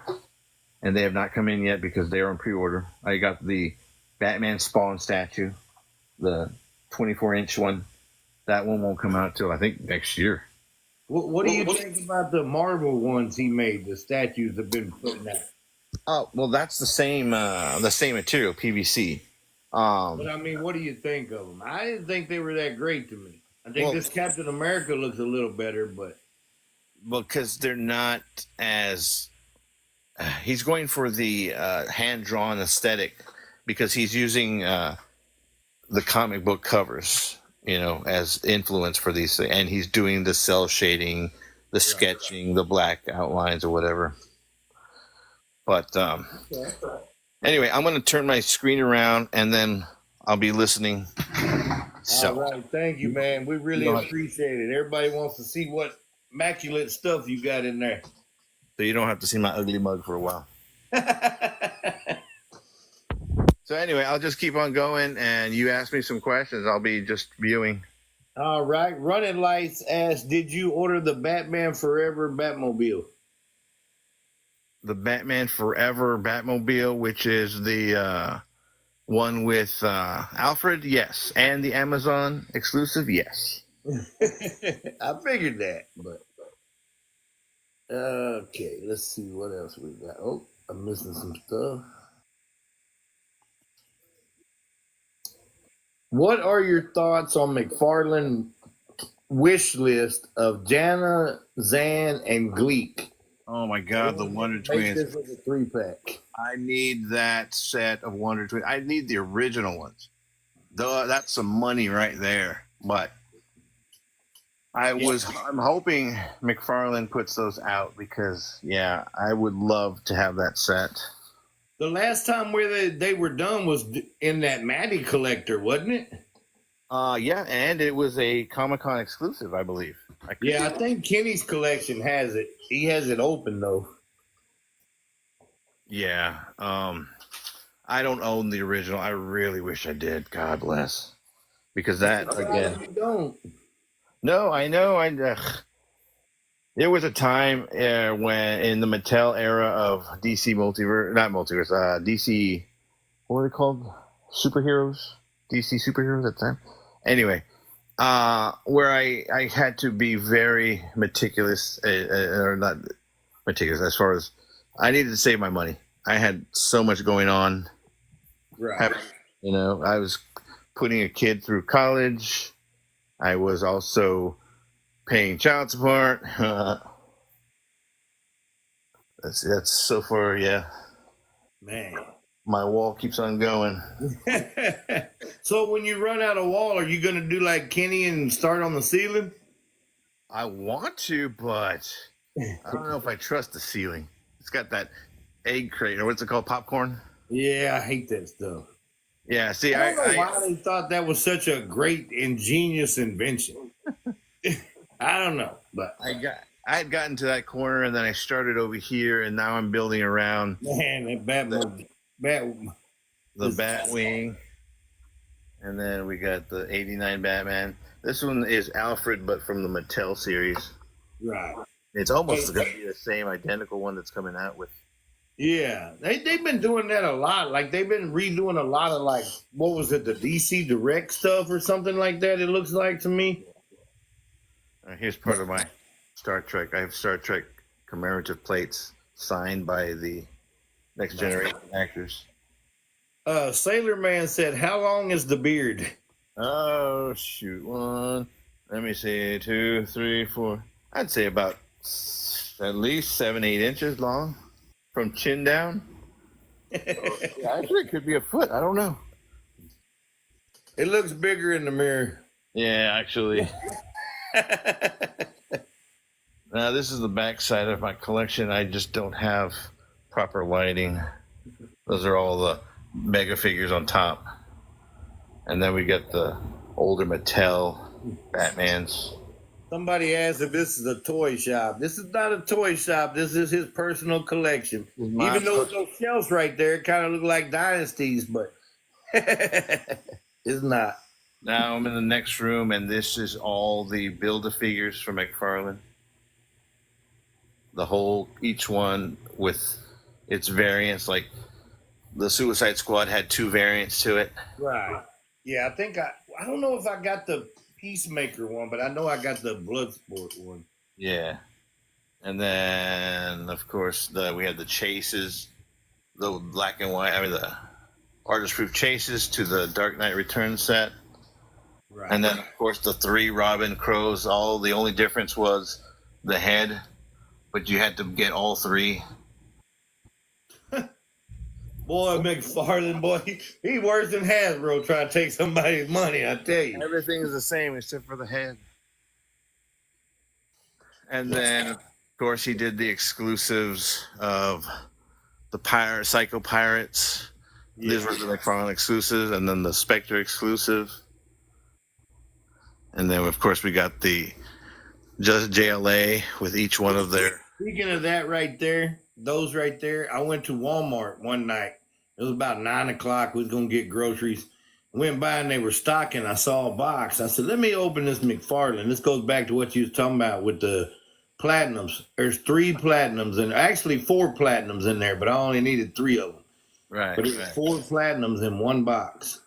and they have not come in yet because they are on pre-order. I got the Batman Spawn statue, the 24-inch one. That one won't come out till I think next year. What do you think about the Marvel ones he made? The statues have been putting out. Oh well, that's the same material, PVC. But I mean, what do you think of them? I didn't think they were that great to me. I think this Captain America looks a little better, but because they're not as he's going for the hand drawn aesthetic because he's using the comic book covers, as influence for these things, and he's doing the cell shading, the sketching, the black outlines or whatever. But anyway, I'm going to turn my screen around and then I'll be listening. So. All right, thank you, man. We really appreciate it. Everybody wants to see what immaculate stuff you got in there. So you don't have to see my ugly mug for a while. So anyway, I'll just keep on going, and you ask me some questions. I'll be just viewing. All right. Running Lights asked, did you order the Batman Forever Batmobile? The Batman Forever Batmobile, which is the one with Alfred, yes. And the Amazon exclusive, yes. I figured that, but... Okay, let's see what else we got. Oh, I'm missing some stuff. What are your thoughts on McFarlane wish list of Jana, Zan, and Gleek? Oh my God, the Wonder Twins! This was a 3-pack. I need that set of Wonder Twins. I need the original ones. That's some money right there. But I'm hoping McFarlane puts those out because I would love to have that set. The last time where they were done was in that Maddie collector, wasn't it? Yeah, and it was a Comic-Con exclusive, I believe. I think Kenny's collection has it. He has it open, though. Yeah. I don't own the original. I really wish I did. God bless. Because that, again... You don't. No, I know. There was a time when in the Mattel era of DC multiverse, not multiverse, DC, what were they called? Superheroes? DC superheroes at the time? Anyway, where I had to be very meticulous, or not meticulous, as far as I needed to save my money. I had so much going on. Right. I was putting a kid through college. I was also paying child support. That's so far, yeah. Man. My wall keeps on going. So when you run out of wall, are you going to do like Kenny and start on the ceiling? I want to, but I don't know if I trust the ceiling. It's got that egg crate, or what's it called, popcorn? Yeah, I hate that stuff. Yeah, see, I don't know why they thought that was such a great, ingenious invention. I don't know, but I had gotten to that corner, and then I started over here, and now I'm building around man, that Batman, the Batwing, and then we got the '89 Batman. This one is Alfred, but from the Mattel series. right? It's almost going to be the same identical one that's coming out with. Yeah, they've been doing that a lot. Like they've been redoing a lot of like what was it, the DC Direct stuff or something like that. It looks like to me. Here's part of my Star Trek. I have Star Trek commemorative plates signed by the next generation actors. Sailor Man said, "How long is the beard?" Oh shoot! One. Let me see. 2, 3, 4. I'd say about at least 7, 8 inches long from chin down. Yeah, actually, it could be a foot. I don't know. It looks bigger in the mirror. Yeah, actually. Now this is the back side of my collection. I just don't have proper lighting. Those are all the mega figures on top. And then we got the older Mattel Batmans. Somebody asked if this is a toy shop. This is not a toy shop. This is his personal collection. Even though those shelves right there kind of look like dynasties, but it's not. Now I'm in the next room, and this is all the Build-A-Figures from McFarlane. Each one with its variants. Like the Suicide Squad had 2 variants to it. Right. Yeah, I think I don't know if I got the Peacemaker one, but I know I got the Bloodsport one. Yeah. And then, of course, we had the chases, the black and white, the artist-proof chases to the Dark Knight Returns set. Right. And then, of course, the 3 Robin Crows. The only difference was the head, but you had to get all 3. Boy, McFarlane, boy, he worse than Hasbro trying to take somebody's money, I tell you. Everything is the same except for the head. And then, of course, he did the exclusives of the Psycho Pirates. Yeah. These were the McFarlane exclusives, and then the Spectre exclusive. And then, of course, we got the just JLA with each one of their. Speaking of that right there, those right there, I went to Walmart one night. It was about 9 o'clock. We was going to get groceries. Went by and they were stocking. I saw a box. I said, let me open this McFarlane. This goes back to what you was talking about with the platinums. There's 3 platinums, and actually 4 platinums in there, but I only needed 3 of them. Right. But it was 4 platinums in one box.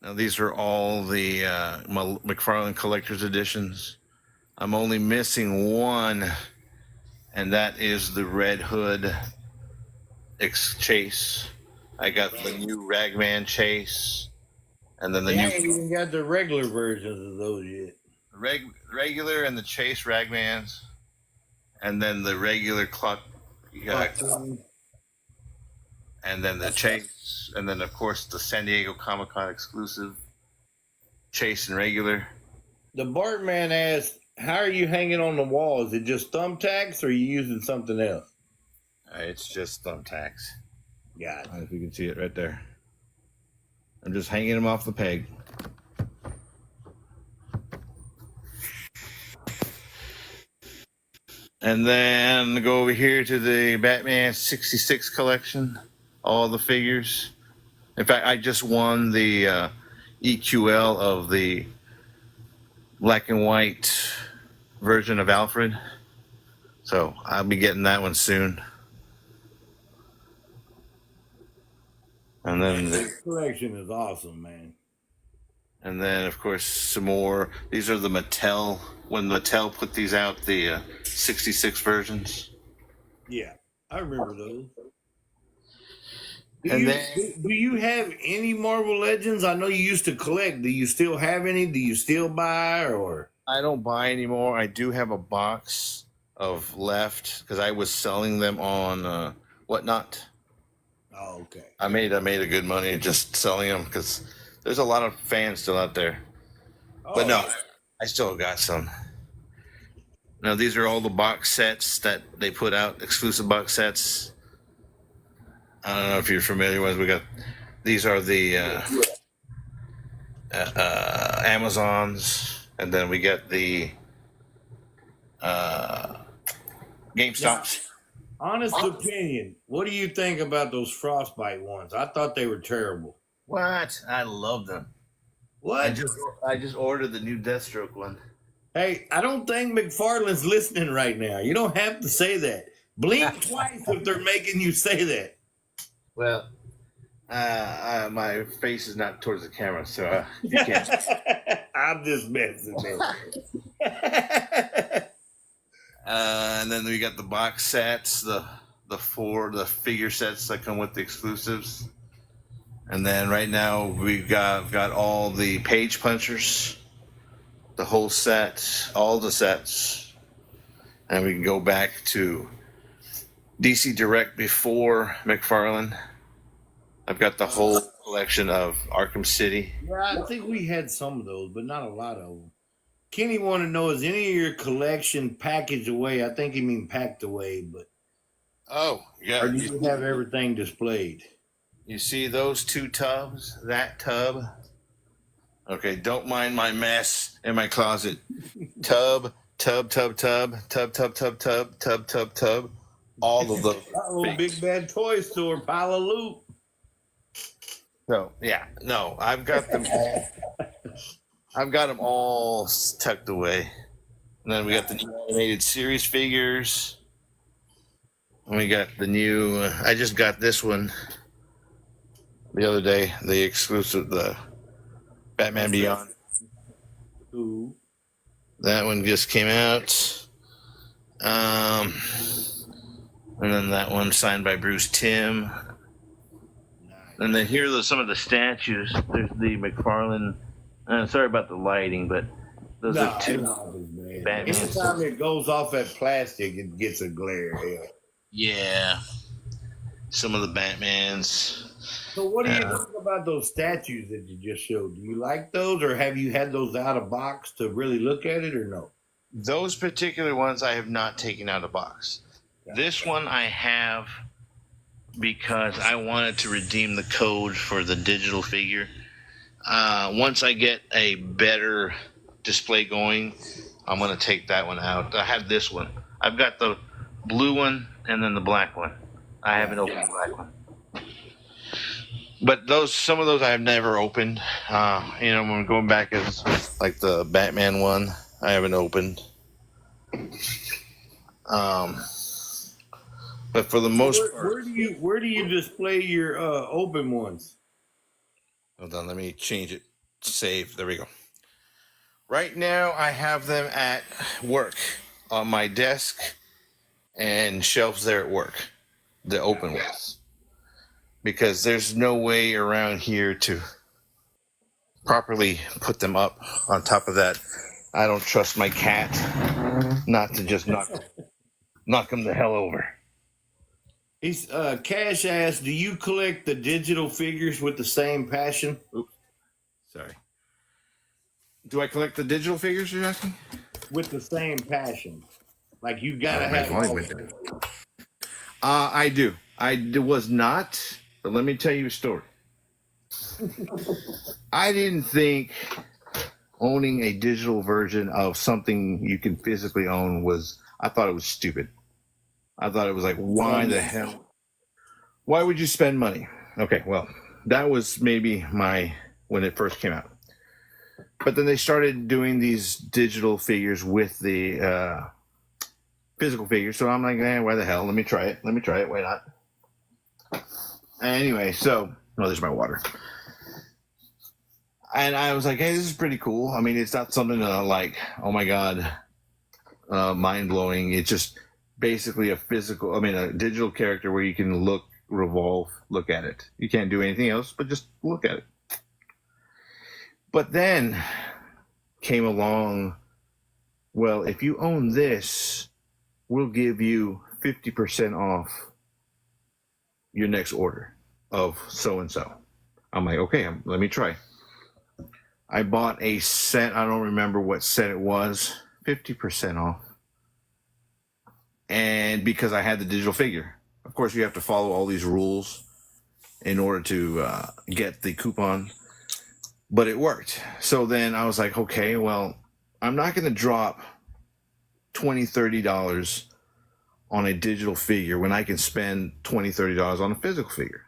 Now, these are all the McFarlane Collector's Editions. I'm only missing one, and that is the Red Hood Chase. I got the new Ragman Chase, and then the new. I ain't even got the regular versions of those yet. Regular and the Chase Ragmans, and then the regular clock. And then the Chase, and then of course the San Diego Comic-Con exclusive Chase and regular. The Bartman asked, how are you hanging on the wall? Is it just thumbtacks or are you using something else? It's just thumbtacks. Got it. I don't know if you can see it right there. I'm just hanging them off the peg. And then go over here to the Batman 66 collection. All the figures. In fact, I just won the EQL of the black and white version of Alfred. So I'll be getting that one soon. And then, This collection is awesome, man. of course, some more. These are the Mattel. When Mattel put these out, the 66 versions. Yeah, I remember those. And then Do you have any Marvel Legends? I know you used to collect. Do you still have any? Do you still buy or? I don't buy anymore. I do have a box of left because I was selling them on Whatnot. Oh, okay. I made a good money just selling them because there's a lot of fans still out there. But no, I still got some. Now these are all the box sets that they put out, exclusive box sets. I don't know if you're familiar with. These are the Amazons, and then we get the GameStops. Honest opinion, what do you think about those Frostbite ones? I thought they were terrible. What? I love them. What? I just ordered the new Deathstroke one. Hey, I don't think McFarlane's listening right now. You don't have to say that. Blink twice if they're making you say that. Well, my face is not towards the camera, so you can't. I'm just messing, man. And then we got the box sets, the figure sets that come with the exclusives. And then right now we've got all the page punchers, the whole set, all the sets. And we can go back to DC Direct before McFarlane. I've got the whole collection of Arkham City. Yeah, I think we had some of those, but not a lot of them. Kenny want to know, is any of your collection packaged away? I think you mean packed away, but Oh, yeah. or do you have everything displayed? You see those two tubs? That tub? Okay, don't mind my mess in my closet. Tub. All of those. Oh, Big Bad Toy Store, pile of loot. So yeah, no, I've got them all. I've got them all tucked away. And then we got the new animated series figures. And we got the new. I just got this one the other day. The exclusive, the Batman Beyond. Ooh. That one just came out. And then that one signed by Bruce Timm. And then here are some of the statues. There's the McFarlane. Sorry about the lighting, but those are two. Batman. Anytime it goes off that plastic, it gets a glare. Yeah. Some of the Batmans. So what do you think about those statues that you just showed? Do you like those, or have you had those out of box to really look at it, or no? Those particular ones I have not taken out of box. Yeah. This one I have because I wanted to redeem the code for the digital figure. Once I get a better display going, I'm going to take that one out. I have this one. I've got the blue one and then the black one. I haven't opened the black one. But some of those I have never opened. When I'm going back as like the Batman one, I haven't opened. But for the most part, where do you display your open ones? Hold on, let me change it. Save. There we go. Right now, I have them at work on my desk and shelves there at work, the open ones, because there's no way around here to properly put them up. On top of that, I don't trust my cat not to just knock him the hell over. He's Cash asked, do you collect the digital figures with the same passion? Oops. Sorry. Do I collect the digital figures, you're asking? With the same passion. Like you gotta have I do. I was not, but let me tell you a story. I didn't think owning a digital version of something you can physically own I thought it was stupid. I thought it was like, why the hell? Why would you spend money? Okay, well, that was maybe when it first came out. But then they started doing these digital figures with the physical figures. So I'm like, why the hell? Let me try it. Why not? Anyway, so there's my water. And I was like, hey, this is pretty cool. I mean, it's not something like, oh my god, mind blowing. It's just basically a digital character where you can look at it. You can't do anything else, but just look at it. But then came along, well, if you own this, we'll give you 50% off your next order of so-and-so. I'm like, okay, let me try. I bought a set. I don't remember what set it was. 50% off. And because I had the digital figure. Of course, you have to follow all these rules in order to get the coupon. But it worked. So then I was like, okay, well, I'm not going to drop $20, $30 on a digital figure when I can spend $20, $30 on a physical figure.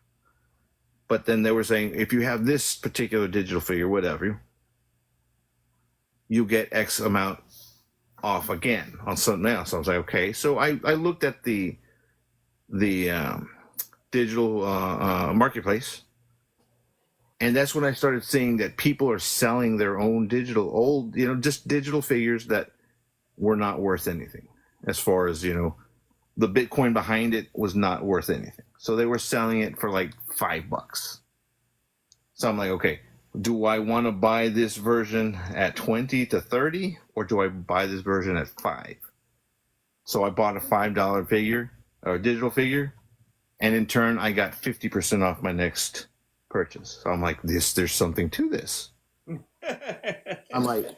But then they were saying, if you have this particular digital figure, whatever, you get X amount off again on something else. I was like, okay. So I looked at the digital marketplace, and that's when I started seeing that people are selling their own just digital figures that were not worth anything. As far as, the Bitcoin behind it was not worth anything. So they were selling it for like $5. So I'm like, okay, do I want to buy this version at 20 to 30, or do I buy this version at 5? So I bought a $5 figure or digital figure, and in turn I got 50% off my next purchase. So I'm like, there's something to this. I'm like,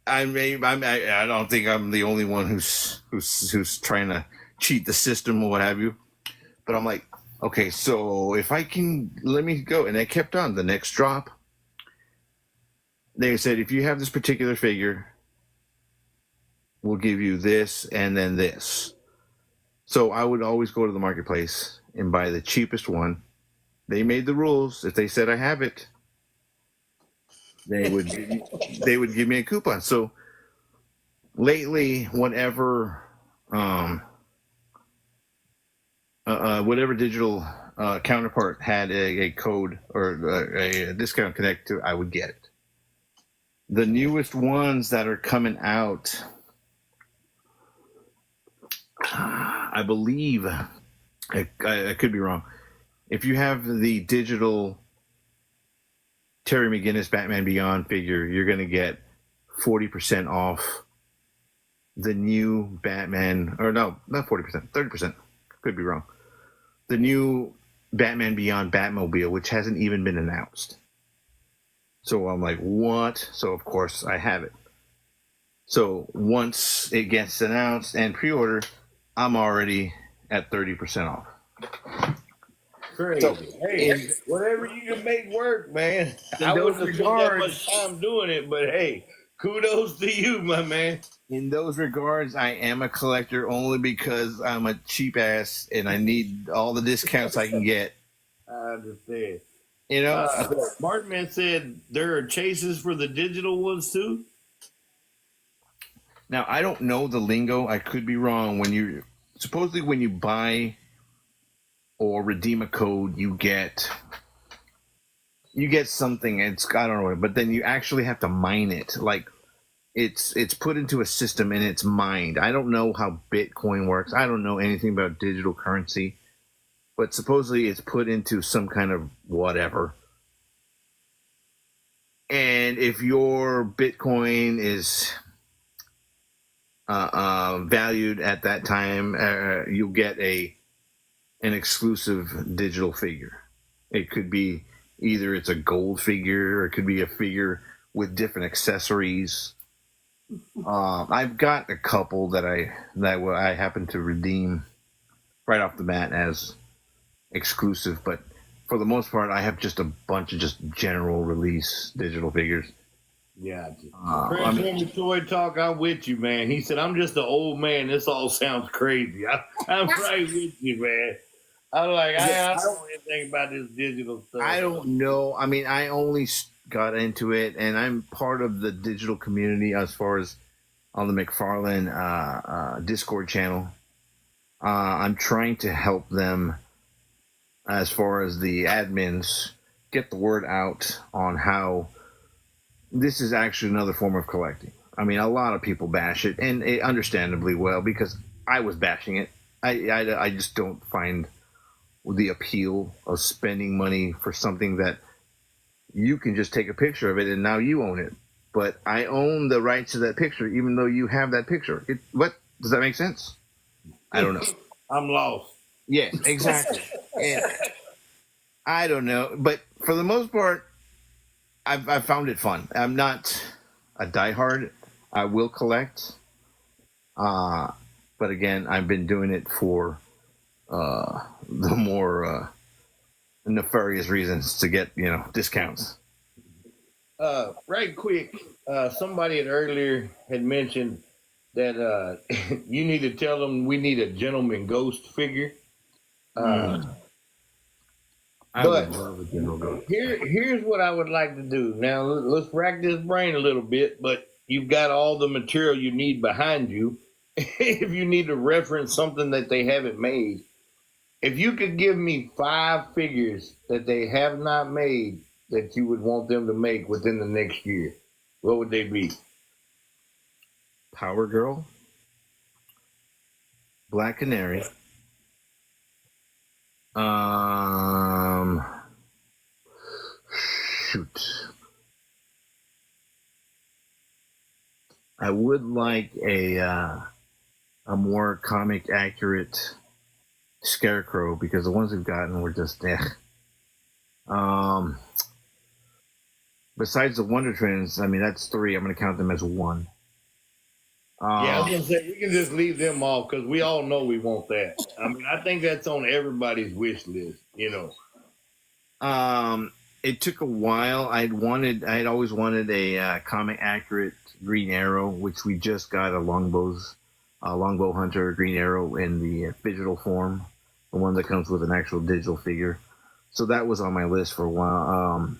I don't think I'm the only one who's trying to cheat the system or what have you. But I'm like, okay, so if I can, let me go. And I kept on. The next drop, they said, if you have this particular figure, we'll give you this and then this. So I would always go to the marketplace and buy the cheapest one. They made the rules. If they said I have it, they would give me a coupon. So lately, whatever digital counterpart had a code or a discount connected to, I would get it. The newest ones that are coming out, I believe, I could be wrong. If you have the digital Terry McGinnis Batman Beyond figure, you're going to get 40% off the new Batman, or no, not 40%, 30%, could be wrong. The new Batman Beyond Batmobile, which hasn't even been announced. So I'm like, what? So of course I have it. So once it gets announced and pre-order, I'm already at 30% off. Crazy. So, hey, whatever you can make work, man. I wouldn't have spent that much time doing it, but hey, kudos to you, my man. In those regards, I am a collector only because I'm a cheap ass and I need all the discounts I can get. I understand. Martin Man said there are chases for the digital ones too. Now, I don't know the lingo. I could be wrong. When you buy or redeem a code, you get something. I don't know, but then you actually have to mine it. Like it's put into a system and it's mined. I don't know how Bitcoin works. I don't know anything about digital currency, but supposedly it's put into some kind of whatever. And if your Bitcoin is valued at that time, you'll get an exclusive digital figure. It could be either it's a gold figure or it could be a figure with different accessories. I've got a couple that I happen to redeem right off the bat as exclusive, but for the most part, I have just a bunch of just general release digital figures. Yeah. Transformer Toy Talk, I'm with you, man. He said, I'm just an old man. This all sounds crazy. I'm right with you, man. I'm like, I don't know anything about this digital stuff. I don't know. I mean, I only got into it, and I'm part of the digital community as far as on the McFarlane Discord channel. I'm trying to help them as far as the admins get the word out on how this is actually another form of collecting. I mean, a lot of people bash it, and understandably well, because I was bashing it. I just don't find the appeal of spending money for something that you can just take a picture of it and now you own it. But I own the rights to that picture, even though you have that picture. What does that make sense? I don't know. I'm lost. Yeah, exactly. And I don't know, but for the most part, I've found it fun. I'm not a diehard. I will collect, but again, I've been doing it for the more nefarious reasons to get discounts. Right quick, somebody earlier had mentioned that you need to tell them we need a gentleman ghost figure. I But would love a general ghost. here's what I would like to do. Now let's rack this brain a little bit, but you've got all the material you need behind you. If you need to reference something that they haven't made, if you could give me 5 figures that they have not made that you would want them to make within the next year, what would they be? Power Girl, Black Canary, shoot. I would like a more comic accurate Scarecrow, because the ones we've gotten were just besides the Wonder Twins, I mean that's 3. I'm going to count them as 1. Yeah, I was gonna say we can just leave them off because we all know we want that. I mean, I think that's on everybody's wish list. It took a while. I'd always wanted a comic accurate Green Arrow, which we just got a longbow hunter Green Arrow in the digital form, the one that comes with an actual digital figure. So that was on my list for a while.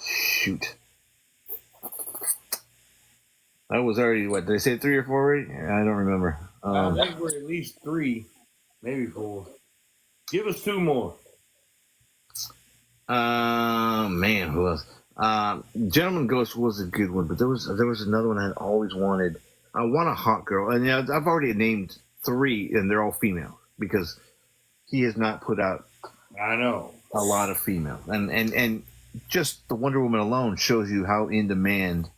Shoot. That was already, what, did I say 3 or 4 already? I don't remember. I think we're at least 3, maybe 4. Give us 2 more. Man, who else? Gentleman Ghost was a good one, but there was another one I always wanted. I want a hot girl, and I've already named 3, and they're all female because he has not put out. I know a lot of female, and just the Wonder Woman alone shows you how in demand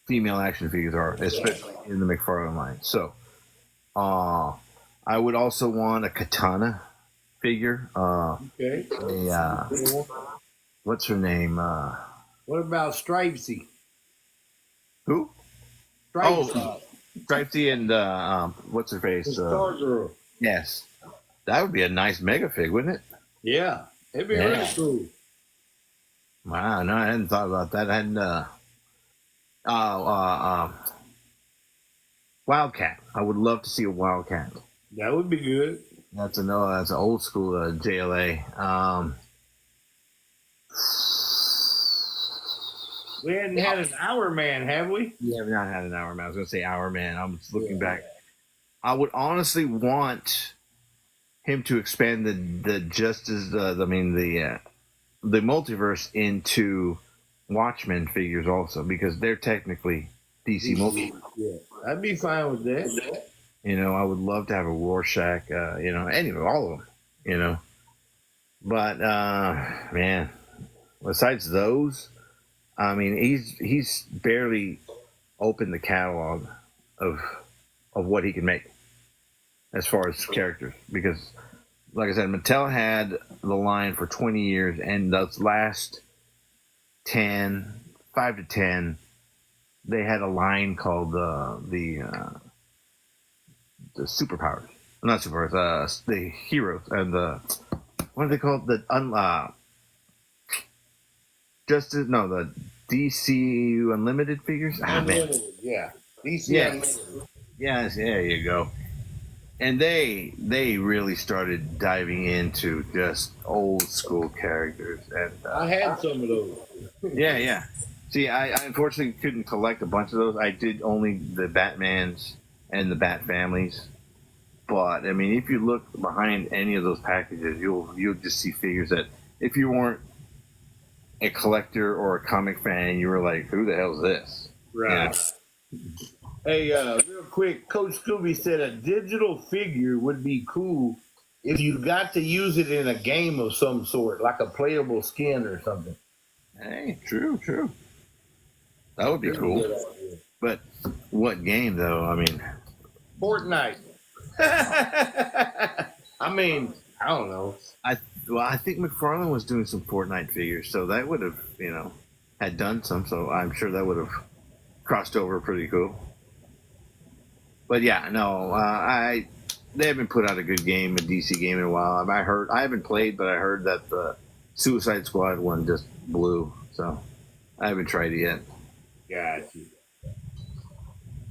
female action figures are, especially in the McFarlane line. So, I would also want a Katana figure. Okay. What's her name? What about Stripesy? Who? Stripesy. Oh, Stripesy and what's her face? Star Girl. Yes, that would be a nice mega fig, wouldn't it? Yeah, it'd be really cool. Wow, no, I hadn't thought about that. I hadn't. Wildcat. I would love to see a Wildcat. That would be good. That's an old school JLA. We hadn't had an Hour Man, have we? We have not had an Hour Man. I was going to say Hour Man. I'm just looking back. I would honestly want him to expand the multiverse into Watchmen figures also, because they're technically DC multiverse. Yeah, I'd be fine with that. I would love to have a Rorschach, anyway, all of them, But, man, besides those, I mean, he's barely opened the catalog of what he can make as far as characters, because, like I said, Mattel had the line for 20 years, and those last 5 to 10, they had a line called the superpowers, not superpowers, the heroes, and the what are they called? The DC Unlimited figures. Unlimited, yeah. DC Unlimited. Yes, there you go. and they really started diving into just old school characters, and I had some of those. yeah. See, I unfortunately couldn't collect a bunch of those. I did only the Batmans and the Bat families. But I mean, if you look behind any of those packages, you'll just see figures that if you weren't a collector or a comic fan, you were like, "Who the hell is this?" Right. Yeah. Hey, real quick, Coach Scooby said a digital figure would be cool if you got to use it in a game of some sort, like a playable skin or something. Hey, true. That would be cool. But what game, though? I mean, Fortnite. I mean, I don't know. I think McFarlane was doing some Fortnite figures, so that would have, had done some. So I'm sure that would have crossed over pretty cool. But yeah, no, they haven't put out a good game, a DC game in a while. I haven't played, but I heard that the Suicide Squad one just blew. So I haven't tried it yet. Got you.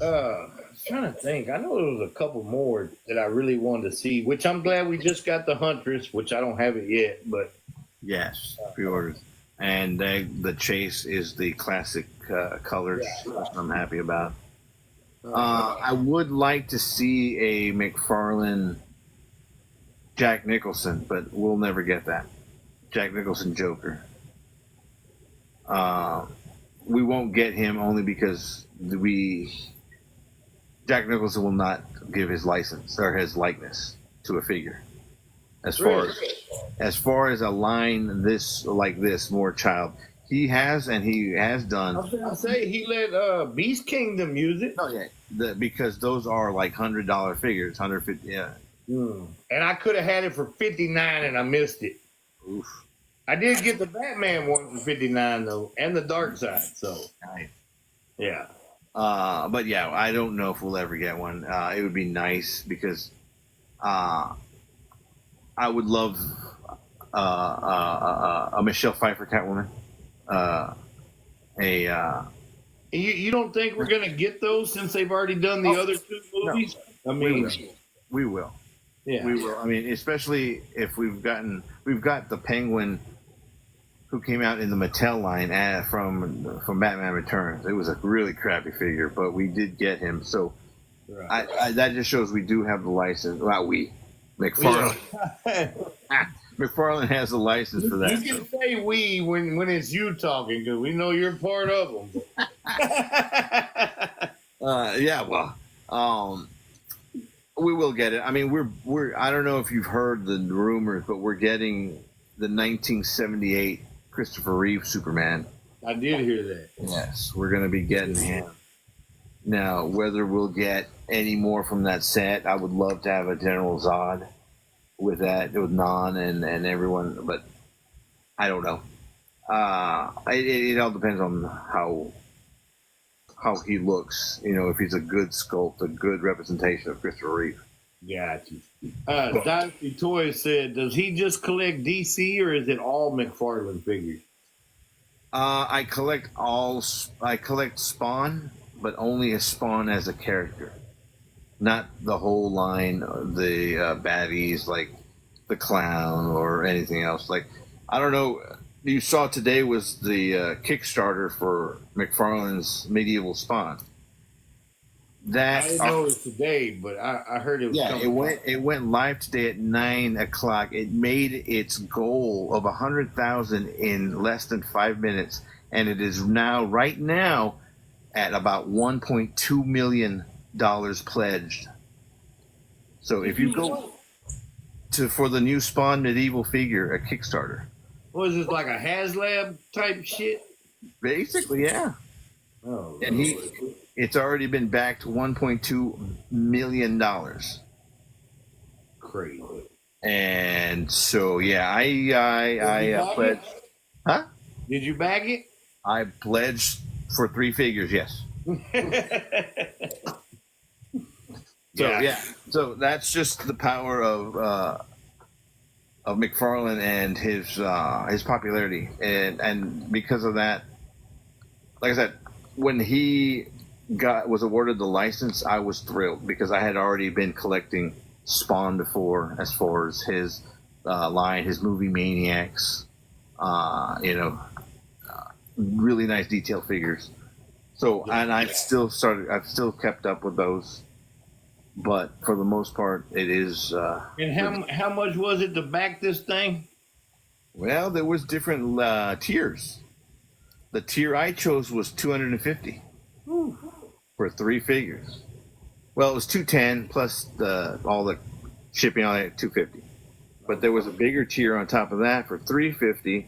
I'm trying to think. I know there was a couple more that I really wanted to see, which I'm glad we just got the Huntress, which I don't have it yet, but yes, pre-orders. And the Chase is the classic colors, which I'm happy about. I would like to see a McFarlane Jack Nicholson, but we'll never get that. Jack Nicholson Joker. We won't get him only because Jack Nicholson will not give his license or his likeness to a figure. As far as a line this more child, he has done. I was gonna say he let Beast Kingdom use it. Oh yeah, because those are like $100 figures, 150. Yeah. And I could have had it for 59, and I missed it. Oof. I did get the Batman one for 59 though, and the Dark Side. So Nice. yeah. But yeah, I don't know if we'll ever get one. It would be nice because I would love a Michelle Pfeiffer Catwoman. You don't think we're gonna get those since they've already done the other two movies? No. I mean, we will. Yeah, we will. I mean, especially if we've got the Penguin who came out in the Mattel line from Batman Returns. It was a really crappy figure, but we did get him. So right. that just shows we do have the license. Well, McFarlane. Yeah. McFarlane has the license for that. You can say we when it's you talking because we know you're part of them. Yeah, well, we will get it. I mean, we're. I don't know if you've heard the rumors, but we're getting the 1978 Christopher Reeve Superman. I did hear that. Yes, we're going to be getting him. Now, whether we'll get any more from that set, I would love to have a General Zod with Non and everyone, but I don't know. It all depends on how he looks. If he's a good sculpt, a good representation of Christopher Reeve. Got you. Dynasty Toys said, does he just collect DC or is it all McFarlane figures? I collect Spawn, but only a Spawn as a character, not the whole line, the baddies like the Clown or anything else. Like, I don't know. You saw today was the Kickstarter for McFarlane's Medieval Spawn. I didn't know it was today, but I heard it was coming. It went live today at 9 o'clock. It made its goal of 100,000 in less than 5 minutes, and it is right now at about $1.2 million pledged. So if you go for the new Spawn medieval figure, a Kickstarter. Was this like a HasLab type shit? Basically, yeah. Oh, and it's already been backed $1.2 million. Crazy. And so, yeah, I pledged. Huh? Did you bag it? I pledged for 3 figures, yes. So that's just the power of McFarlane and his popularity, and because of that, like I said, when he was awarded the license, I was thrilled because I had already been collecting Spawn before, as far as his line, his movie Maniacs. Really nice detail figures. So, and I've still kept up with those, but for the most part, it is. And how much was it to back this thing? Well, there was different tiers. The tier I chose was $250 for 3 figures. Well, it was $210 plus all the shipping on it, $250. But there was a bigger tier on top of that for $350,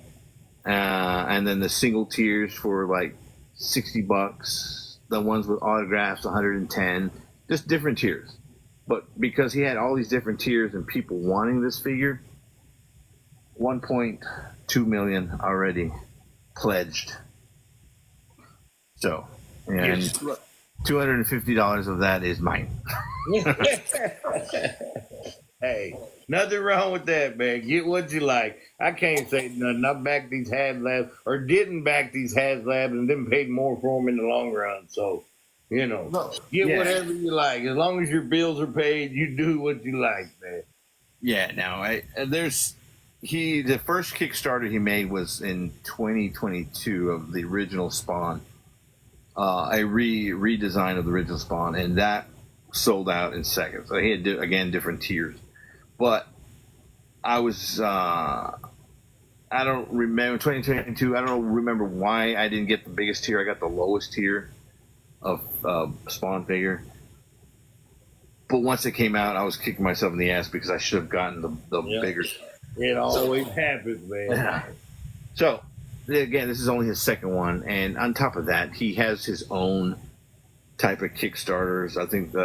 and then the single tiers for like $60. The ones with autographs, $110. Just different tiers. But because he had all these different tiers and people wanting this figure, 1.2 million already pledged. So, and $250 of that is mine. Hey, nothing wrong with that, man. Get what you like. I can't say nothing. I backed these HasLabs, or didn't back these HasLabs, and then paid more for them in the long run. So, get whatever you like. As long as your bills are paid, you do what you like, man. Yeah, now the first Kickstarter he made was in 2022 of the original Spawn. A redesign of the original Spawn, and that sold out in seconds. So he had again different tiers, but I was I don't remember 2022. I don't remember why I didn't get the biggest tier. I got the lowest tier of Spawn figure. But once it came out, I was kicking myself in the ass because I should have gotten the bigger. It always happens, man. Yeah. So. Again, this is only his second one, and on top of that, he has his own type of Kickstarters. I think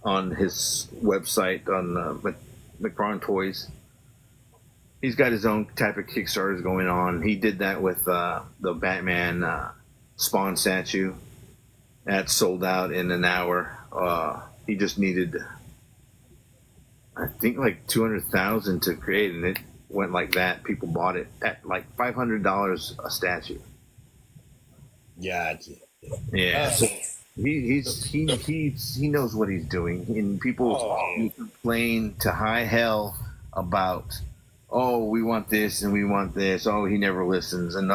on his website on McFarlane Toys, he's got his own type of Kickstarters going on. He did that with the Batman Spawn statue. That sold out in an hour. He just needed, I think, like 200,000 to create, and it went like that. People bought it at like $500 a statue. Gotcha. Yeah, so he knows what he's doing, and people complain to high hell about, oh, we want this and we want this. Oh, he never listens, and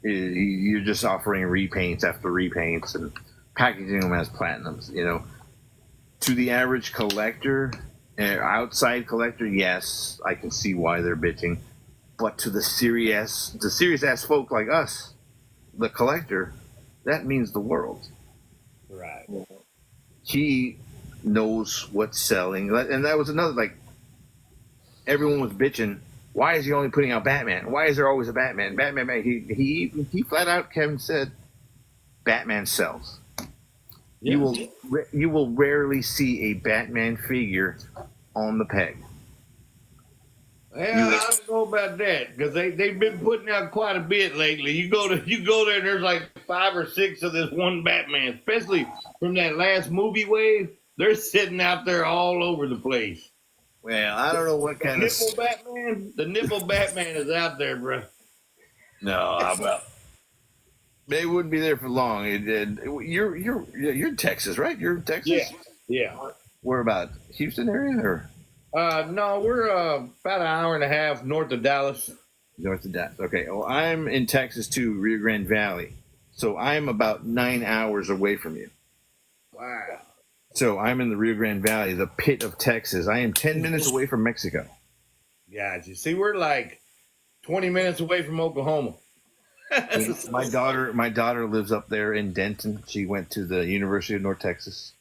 you're just offering repaints after repaints and packaging them as platinums. To the average collector. Outside collector, yes, I can see why they're bitching, but to the serious ass folk like us, the collector, that means the world. Right. He knows what's selling, and that was another, everyone was bitching. Why is he only putting out Batman? Why is there always a Batman? Batman. He flat out, Kevin said, Batman sells. Yeah. You will rarely see a Batman figure on the peg. Yeah, I don't know about that because they've been putting out quite a bit lately. You go there and there's like 5 or 6 of this one Batman, especially from that last movie wave. They're sitting out there all over the place. Well, I don't know what kind of Batman. The nipple Batman is out there, bro. No, how about? They wouldn't be there for long. You're in Texas, right? You're in Texas? Yeah. Where about? Houston area or? No, we're about an hour and a half north of Dallas. North of Dallas. Okay. Well, I'm in Texas too, Rio Grande Valley. So I'm about 9 hours away from you. Wow. So I'm in the Rio Grande Valley, the pit of Texas. I am 10 minutes away from Mexico. Gotcha. See, we're like 20 minutes away from Oklahoma. My daughter lives up there in Denton. She went to the University of North Texas.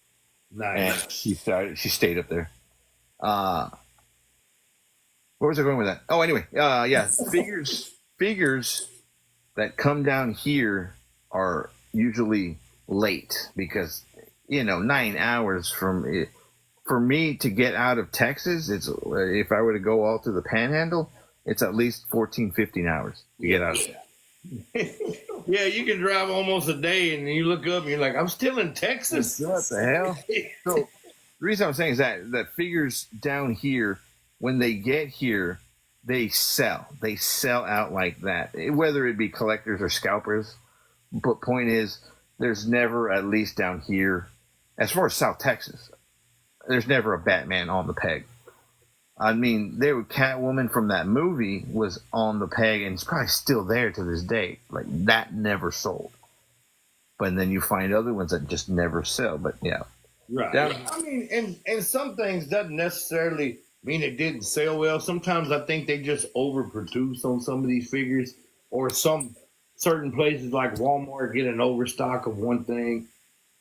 Nice. And she stayed up there. Where was I going with that? Oh, anyway, yeah, figures that come down here are usually late because 9 hours from for me to get out of Texas. It's if I were to go all through the Panhandle, it's at least 14, 15 hours to get out of there. Yeah, you can drive almost a day, and you look up and you're like, I'm still in Texas. What the hell? So the reason I'm saying is that figures down here, when they get here, they sell out like that, whether it be collectors or scalpers. But point is, there's never, at least down here, as far as South Texas, there's never a Batman on the peg. I mean, there was Catwoman from that movie was on the peg, and it's probably still there to this day. Like that never sold. But then you find other ones that just never sell. But yeah, Right. I mean, and some things doesn't necessarily mean it didn't sell well. Sometimes I think they just overproduce on some of these figures, or some certain places like Walmart get an overstock of one thing,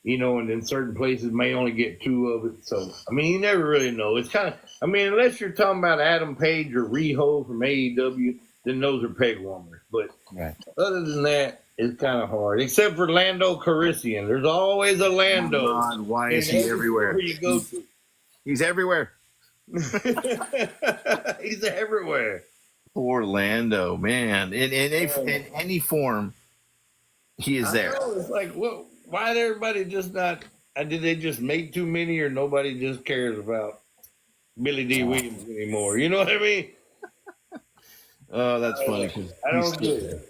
and then certain places may only get two of it. So I mean, you never really know. It's kind of, I mean, unless you're talking about Adam Page or Riho from AEW, then those are peg warmers. But right. other than that, it's kind of hard. Except for Lando Calrissian, there's always a Lando. God, why is he everywhere? You go to. He's everywhere. He's everywhere. Poor Lando, man. In any form, he is there. It's like, what? Why did everybody just not? Did they just make too many, or nobody just cares about Billy D. Williams anymore? You know what I mean? Oh, that's funny. I don't get it.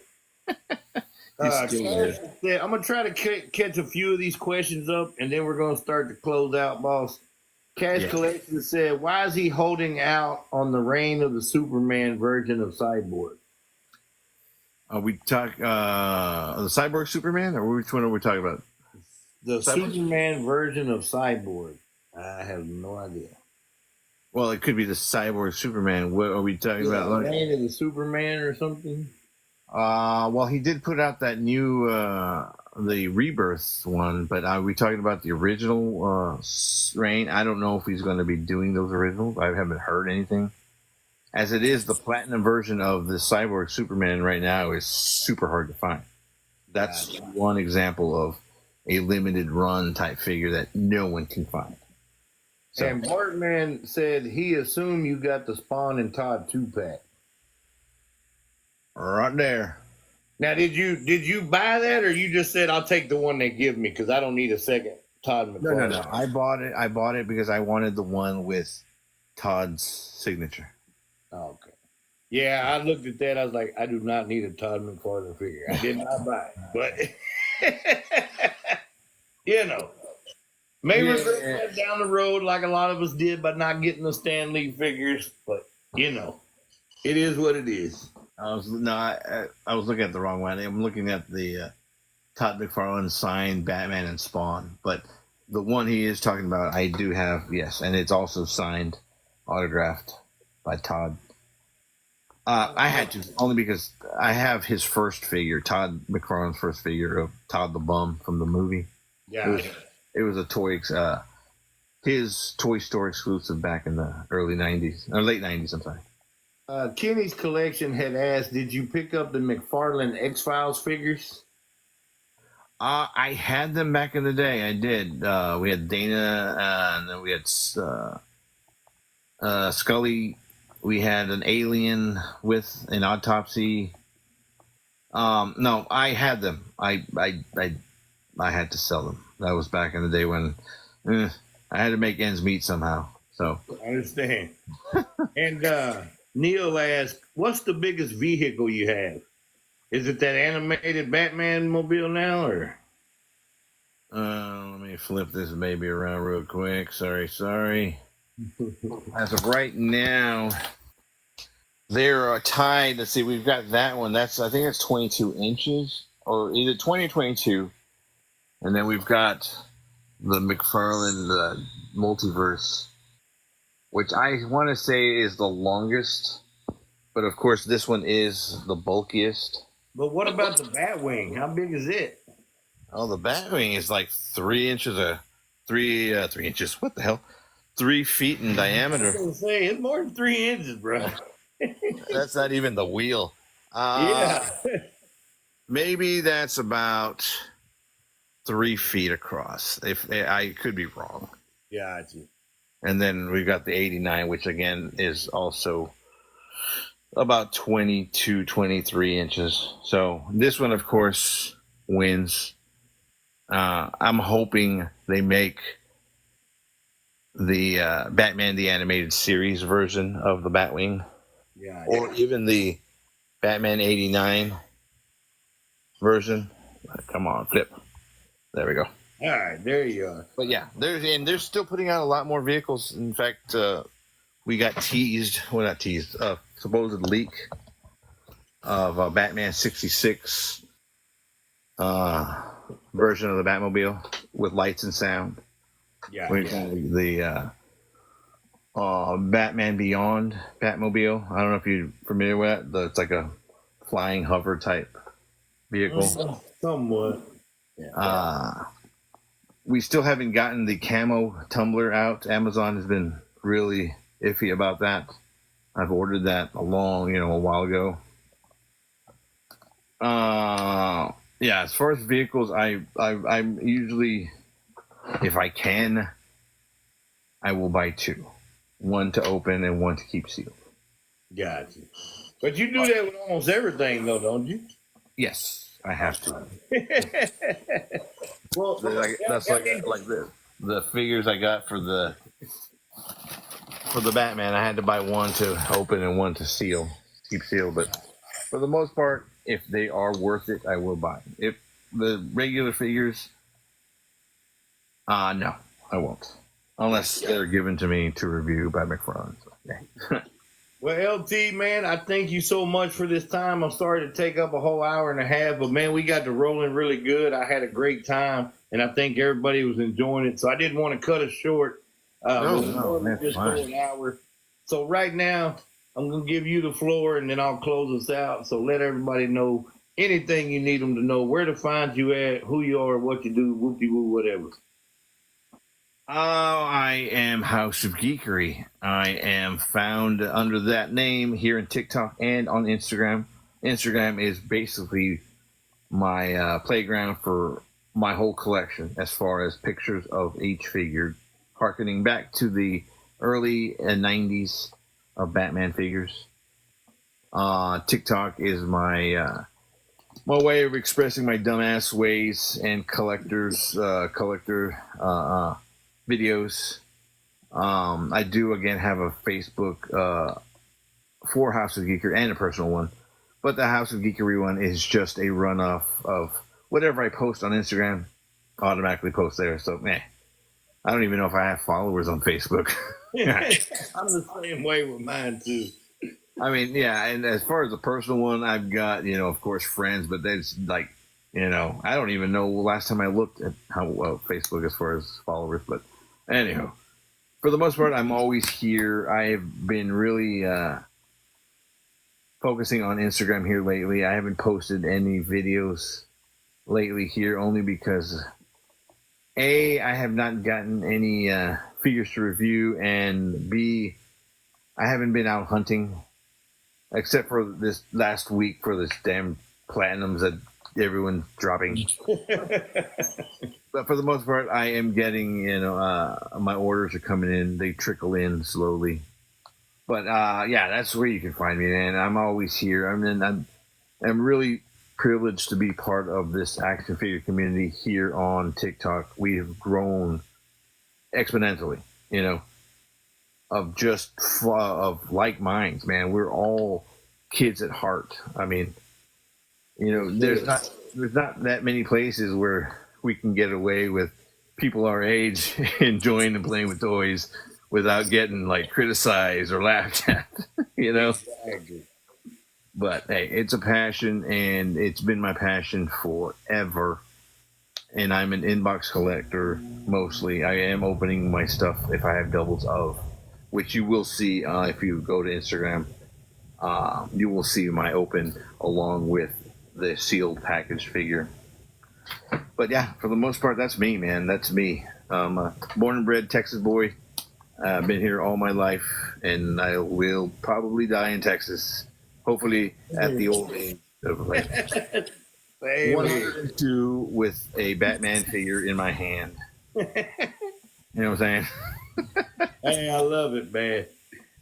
I'm gonna try to catch a few of these questions up, and then we're gonna start to close out, boss. Cash Collection said, "Why is he holding out on the reign of the Superman version of Cyborg?" We talk the Cyborg Superman, or which one are we talking about? The Superman version of Cyborg. I have no idea. Well, it could be the Cyborg Superman. What are we talking about? The reign of the Superman or something? Well, he did put out that new the Rebirth one, but are we talking about the original reign? I don't know if he's going to be doing those originals. I haven't heard anything. As it is, the platinum version of the Cyborg Superman right now is super hard to find. That's one example of a limited run type figure that no one can find. So, and Bartman said he assumed you got the Spawn and Todd 2-pack. Right there. Now, did you buy that, or you just said I'll take the one they give me because I don't need a second Todd McFarlane? No. I bought it because I wanted the one with Todd's signature. Oh, okay. Yeah, I looked at that. I was like, I do not need a Todd McFarlane figure. I did not buy it, but maybe we're down the road like a lot of us did by not getting the Stan Lee figures. But it is what it is. I was looking at the wrong one. I'm looking at the Todd McFarlane signed Batman and Spawn, but the one he is talking about, I do have, yes, and it's also signed, autographed by Todd. I had to, only because I have his first figure, Todd McFarlane's first figure of Todd the Bum from the movie. Yeah, it was a toy, his Toy Store exclusive back in the early '90s or late '90s. I'm sorry. Kenny's collection had asked, "Did you pick up the McFarlane X-Files figures?" I had them back in the day. I did. We had Dana, and then we had Scully. We had an Alien with an autopsy. No, I had them. I had to sell them. That was back in the day when I had to make ends meet somehow. So I understand. And Neil asked, "What's the biggest vehicle you have? Is it that animated Batman mobile now, or?" Let me flip this baby around real quick. Sorry. As of right now, they're tied. Let's see, we've got that one. I think that's 22 inches, or either 20 or 22. And then we've got the McFarlane Multiverse, which I want to say is the longest. But of course, this one is the bulkiest. But what about the Batwing? How big is it? Oh, the Batwing is like 3 inches. 3 inches. What the hell? 3 feet in diameter. I was gonna say, it's more than 3 inches, bro. That's not even the wheel. Yeah. Maybe that's about 3 feet across. If I could be wrong. Gotcha. And then we've got the 89, which again is also about 22, 23 inches. So this one, of course, wins. I'm hoping they make the Batman the Animated Series version of the Batwing. Yeah. Or even the Batman 89 version. Come on, flip. There we go. All right, there you are. But yeah, they're still putting out a lot more vehicles. In fact, we got teased, well, not teased, supposed leak of a Batman 66 version of the Batmobile with lights and sound. Yeah, The Batman Beyond Batmobile. I don't know if you're familiar with that. It's like a flying hover type vehicle. Somewhat. Yeah. We still haven't gotten the camo tumbler out. Amazon has been really iffy about that. I've ordered that a while ago. Yeah, as far as vehicles, I'm usually, if I can, I will buy two. One to open and one to keep sealed. Gotcha. But you do that with almost everything, though, don't you? Yes, I have to. Well, That's like the figures I got for the Batman. I had to buy one to open and one to keep sealed. But for the most part, if they are worth it, I will buy them. If the regular figures, no, I won't. Unless they're given to me to review by McFarlane. So, yeah. Well, LT, man, I thank you so much for this time. I'm sorry to take up a whole hour and a half, but man, we got to rolling really good. I had a great time, and I think everybody was enjoying it. So I didn't want to cut it short. Just for an hour. So right now, I'm going to give you the floor, and then I'll close us out. So let everybody know anything you need them to know, where to find you at, who you are, what you do, whoop-de-woo, whatever. I am House of Geekery. I am found under that name here in TikTok and on Instagram. Instagram is basically my playground for my whole collection as far as pictures of each figure, harkening back to the early 90s of Batman figures. TikTok is my way of expressing my dumbass ways and collector videos. I do again have a Facebook for House of Geekery and a personal one, but the House of Geekery one is just a runoff of whatever I post on Instagram. Automatically post there. So, I don't even know if I have followers on Facebook. I'm the same way with mine too. I mean, yeah, and as far as the personal one, I've got, of course, friends, but that's like, I don't even know last time I looked at how Facebook as far as followers, but anyhow, for the most part, I'm always here. I've been really focusing on Instagram here lately. I haven't posted any videos lately here only because A, I have not gotten any figures to review, and B, I haven't been out hunting except for this last week for this damn platinums that everyone's dropping. But for the most part, I am getting, my orders are coming in. They trickle in slowly. But yeah, that's where you can find me, man. I'm always here. I'm really privileged to be part of this action figure community here on TikTok. We have grown exponentially, of like minds, man. We're all kids at heart. I mean, there's not that many places where we can get away with people our age enjoying and playing with toys without getting like criticized or laughed at, Exactly. But hey, it's a passion, and it's been my passion forever. And I'm an inbox collector mostly. I am opening my stuff if I have doubles of, which you will see if you go to Instagram. You will see my open along with the sealed package figure. But yeah, for the most part, that's me, man. That's me. Born and bred Texas boy. I've been here all my life, and I will probably die in Texas. Hopefully at the old age of like 102 with a Batman figure in my hand. You know what I'm saying? Hey, I love it, man.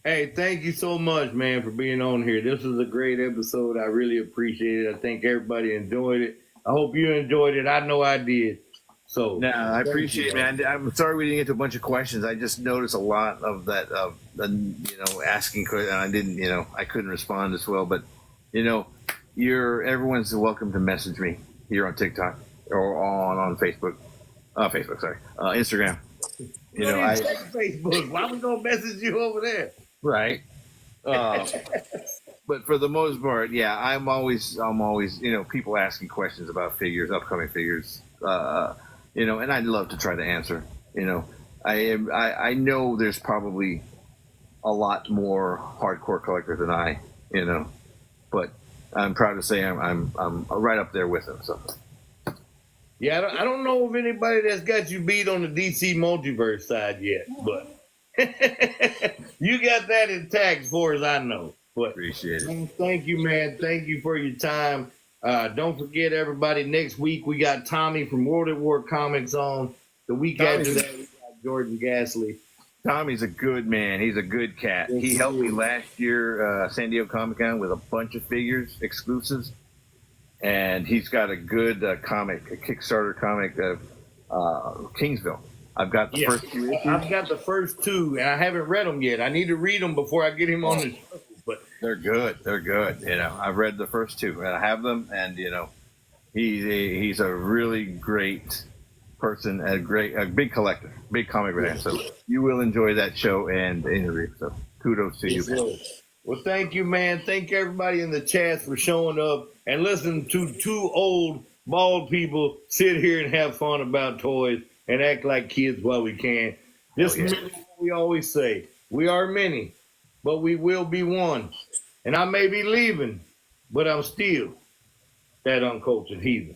Hey, thank you so much, man, for being on here. This was a great episode. I really appreciate it. I think everybody enjoyed it. I hope you enjoyed it. I know I did. So, no, I appreciate it, man. I'm sorry we didn't get to a bunch of questions. I just noticed a lot of that, asking questions. I didn't, I couldn't respond as well. But, everyone's welcome to message me here on TikTok or on Facebook. Facebook, sorry, Instagram. You don't even check Facebook. Why we gonna message you over there? Right. Uh, but for the most part, yeah, I'm always, people asking questions about figures, upcoming figures, and I'd love to try to answer. I know there's probably a lot more hardcore collectors than but I'm proud to say I'm right up there with them. So. Yeah, I don't know of anybody that's got you beat on the DC multiverse side yet, but you got that intact as far as I know. But Appreciate it. Thank you, man. Thank you for your time. Don't forget, everybody, next week we got Tommy from World at War Comics on. The week after that, we got Jordan Gasly. Tommy's a good man. He's a good cat. Yes, he helped me last year, San Diego Comic Con, with a bunch of figures, exclusives. And he's got a good comic, a Kickstarter comic, Kingsville. I've got the first 2 issues. I've got the first 2, and I haven't read them yet. I need to read them before I get him on the show. But they're good. They're good. I've read the first 2, and I have them. And he's a really great person, a big collector, big comic fan. So you will enjoy that show and interview. So kudos to you, man. Well, thank you, man. Thank everybody in the chat for showing up and listening to 2 old, bald people sit here and have fun about toys and act like kids while we can. Just remember what we always say. We are many, but we will be one. And I may be leaving, but I'm still that uncultured heathen.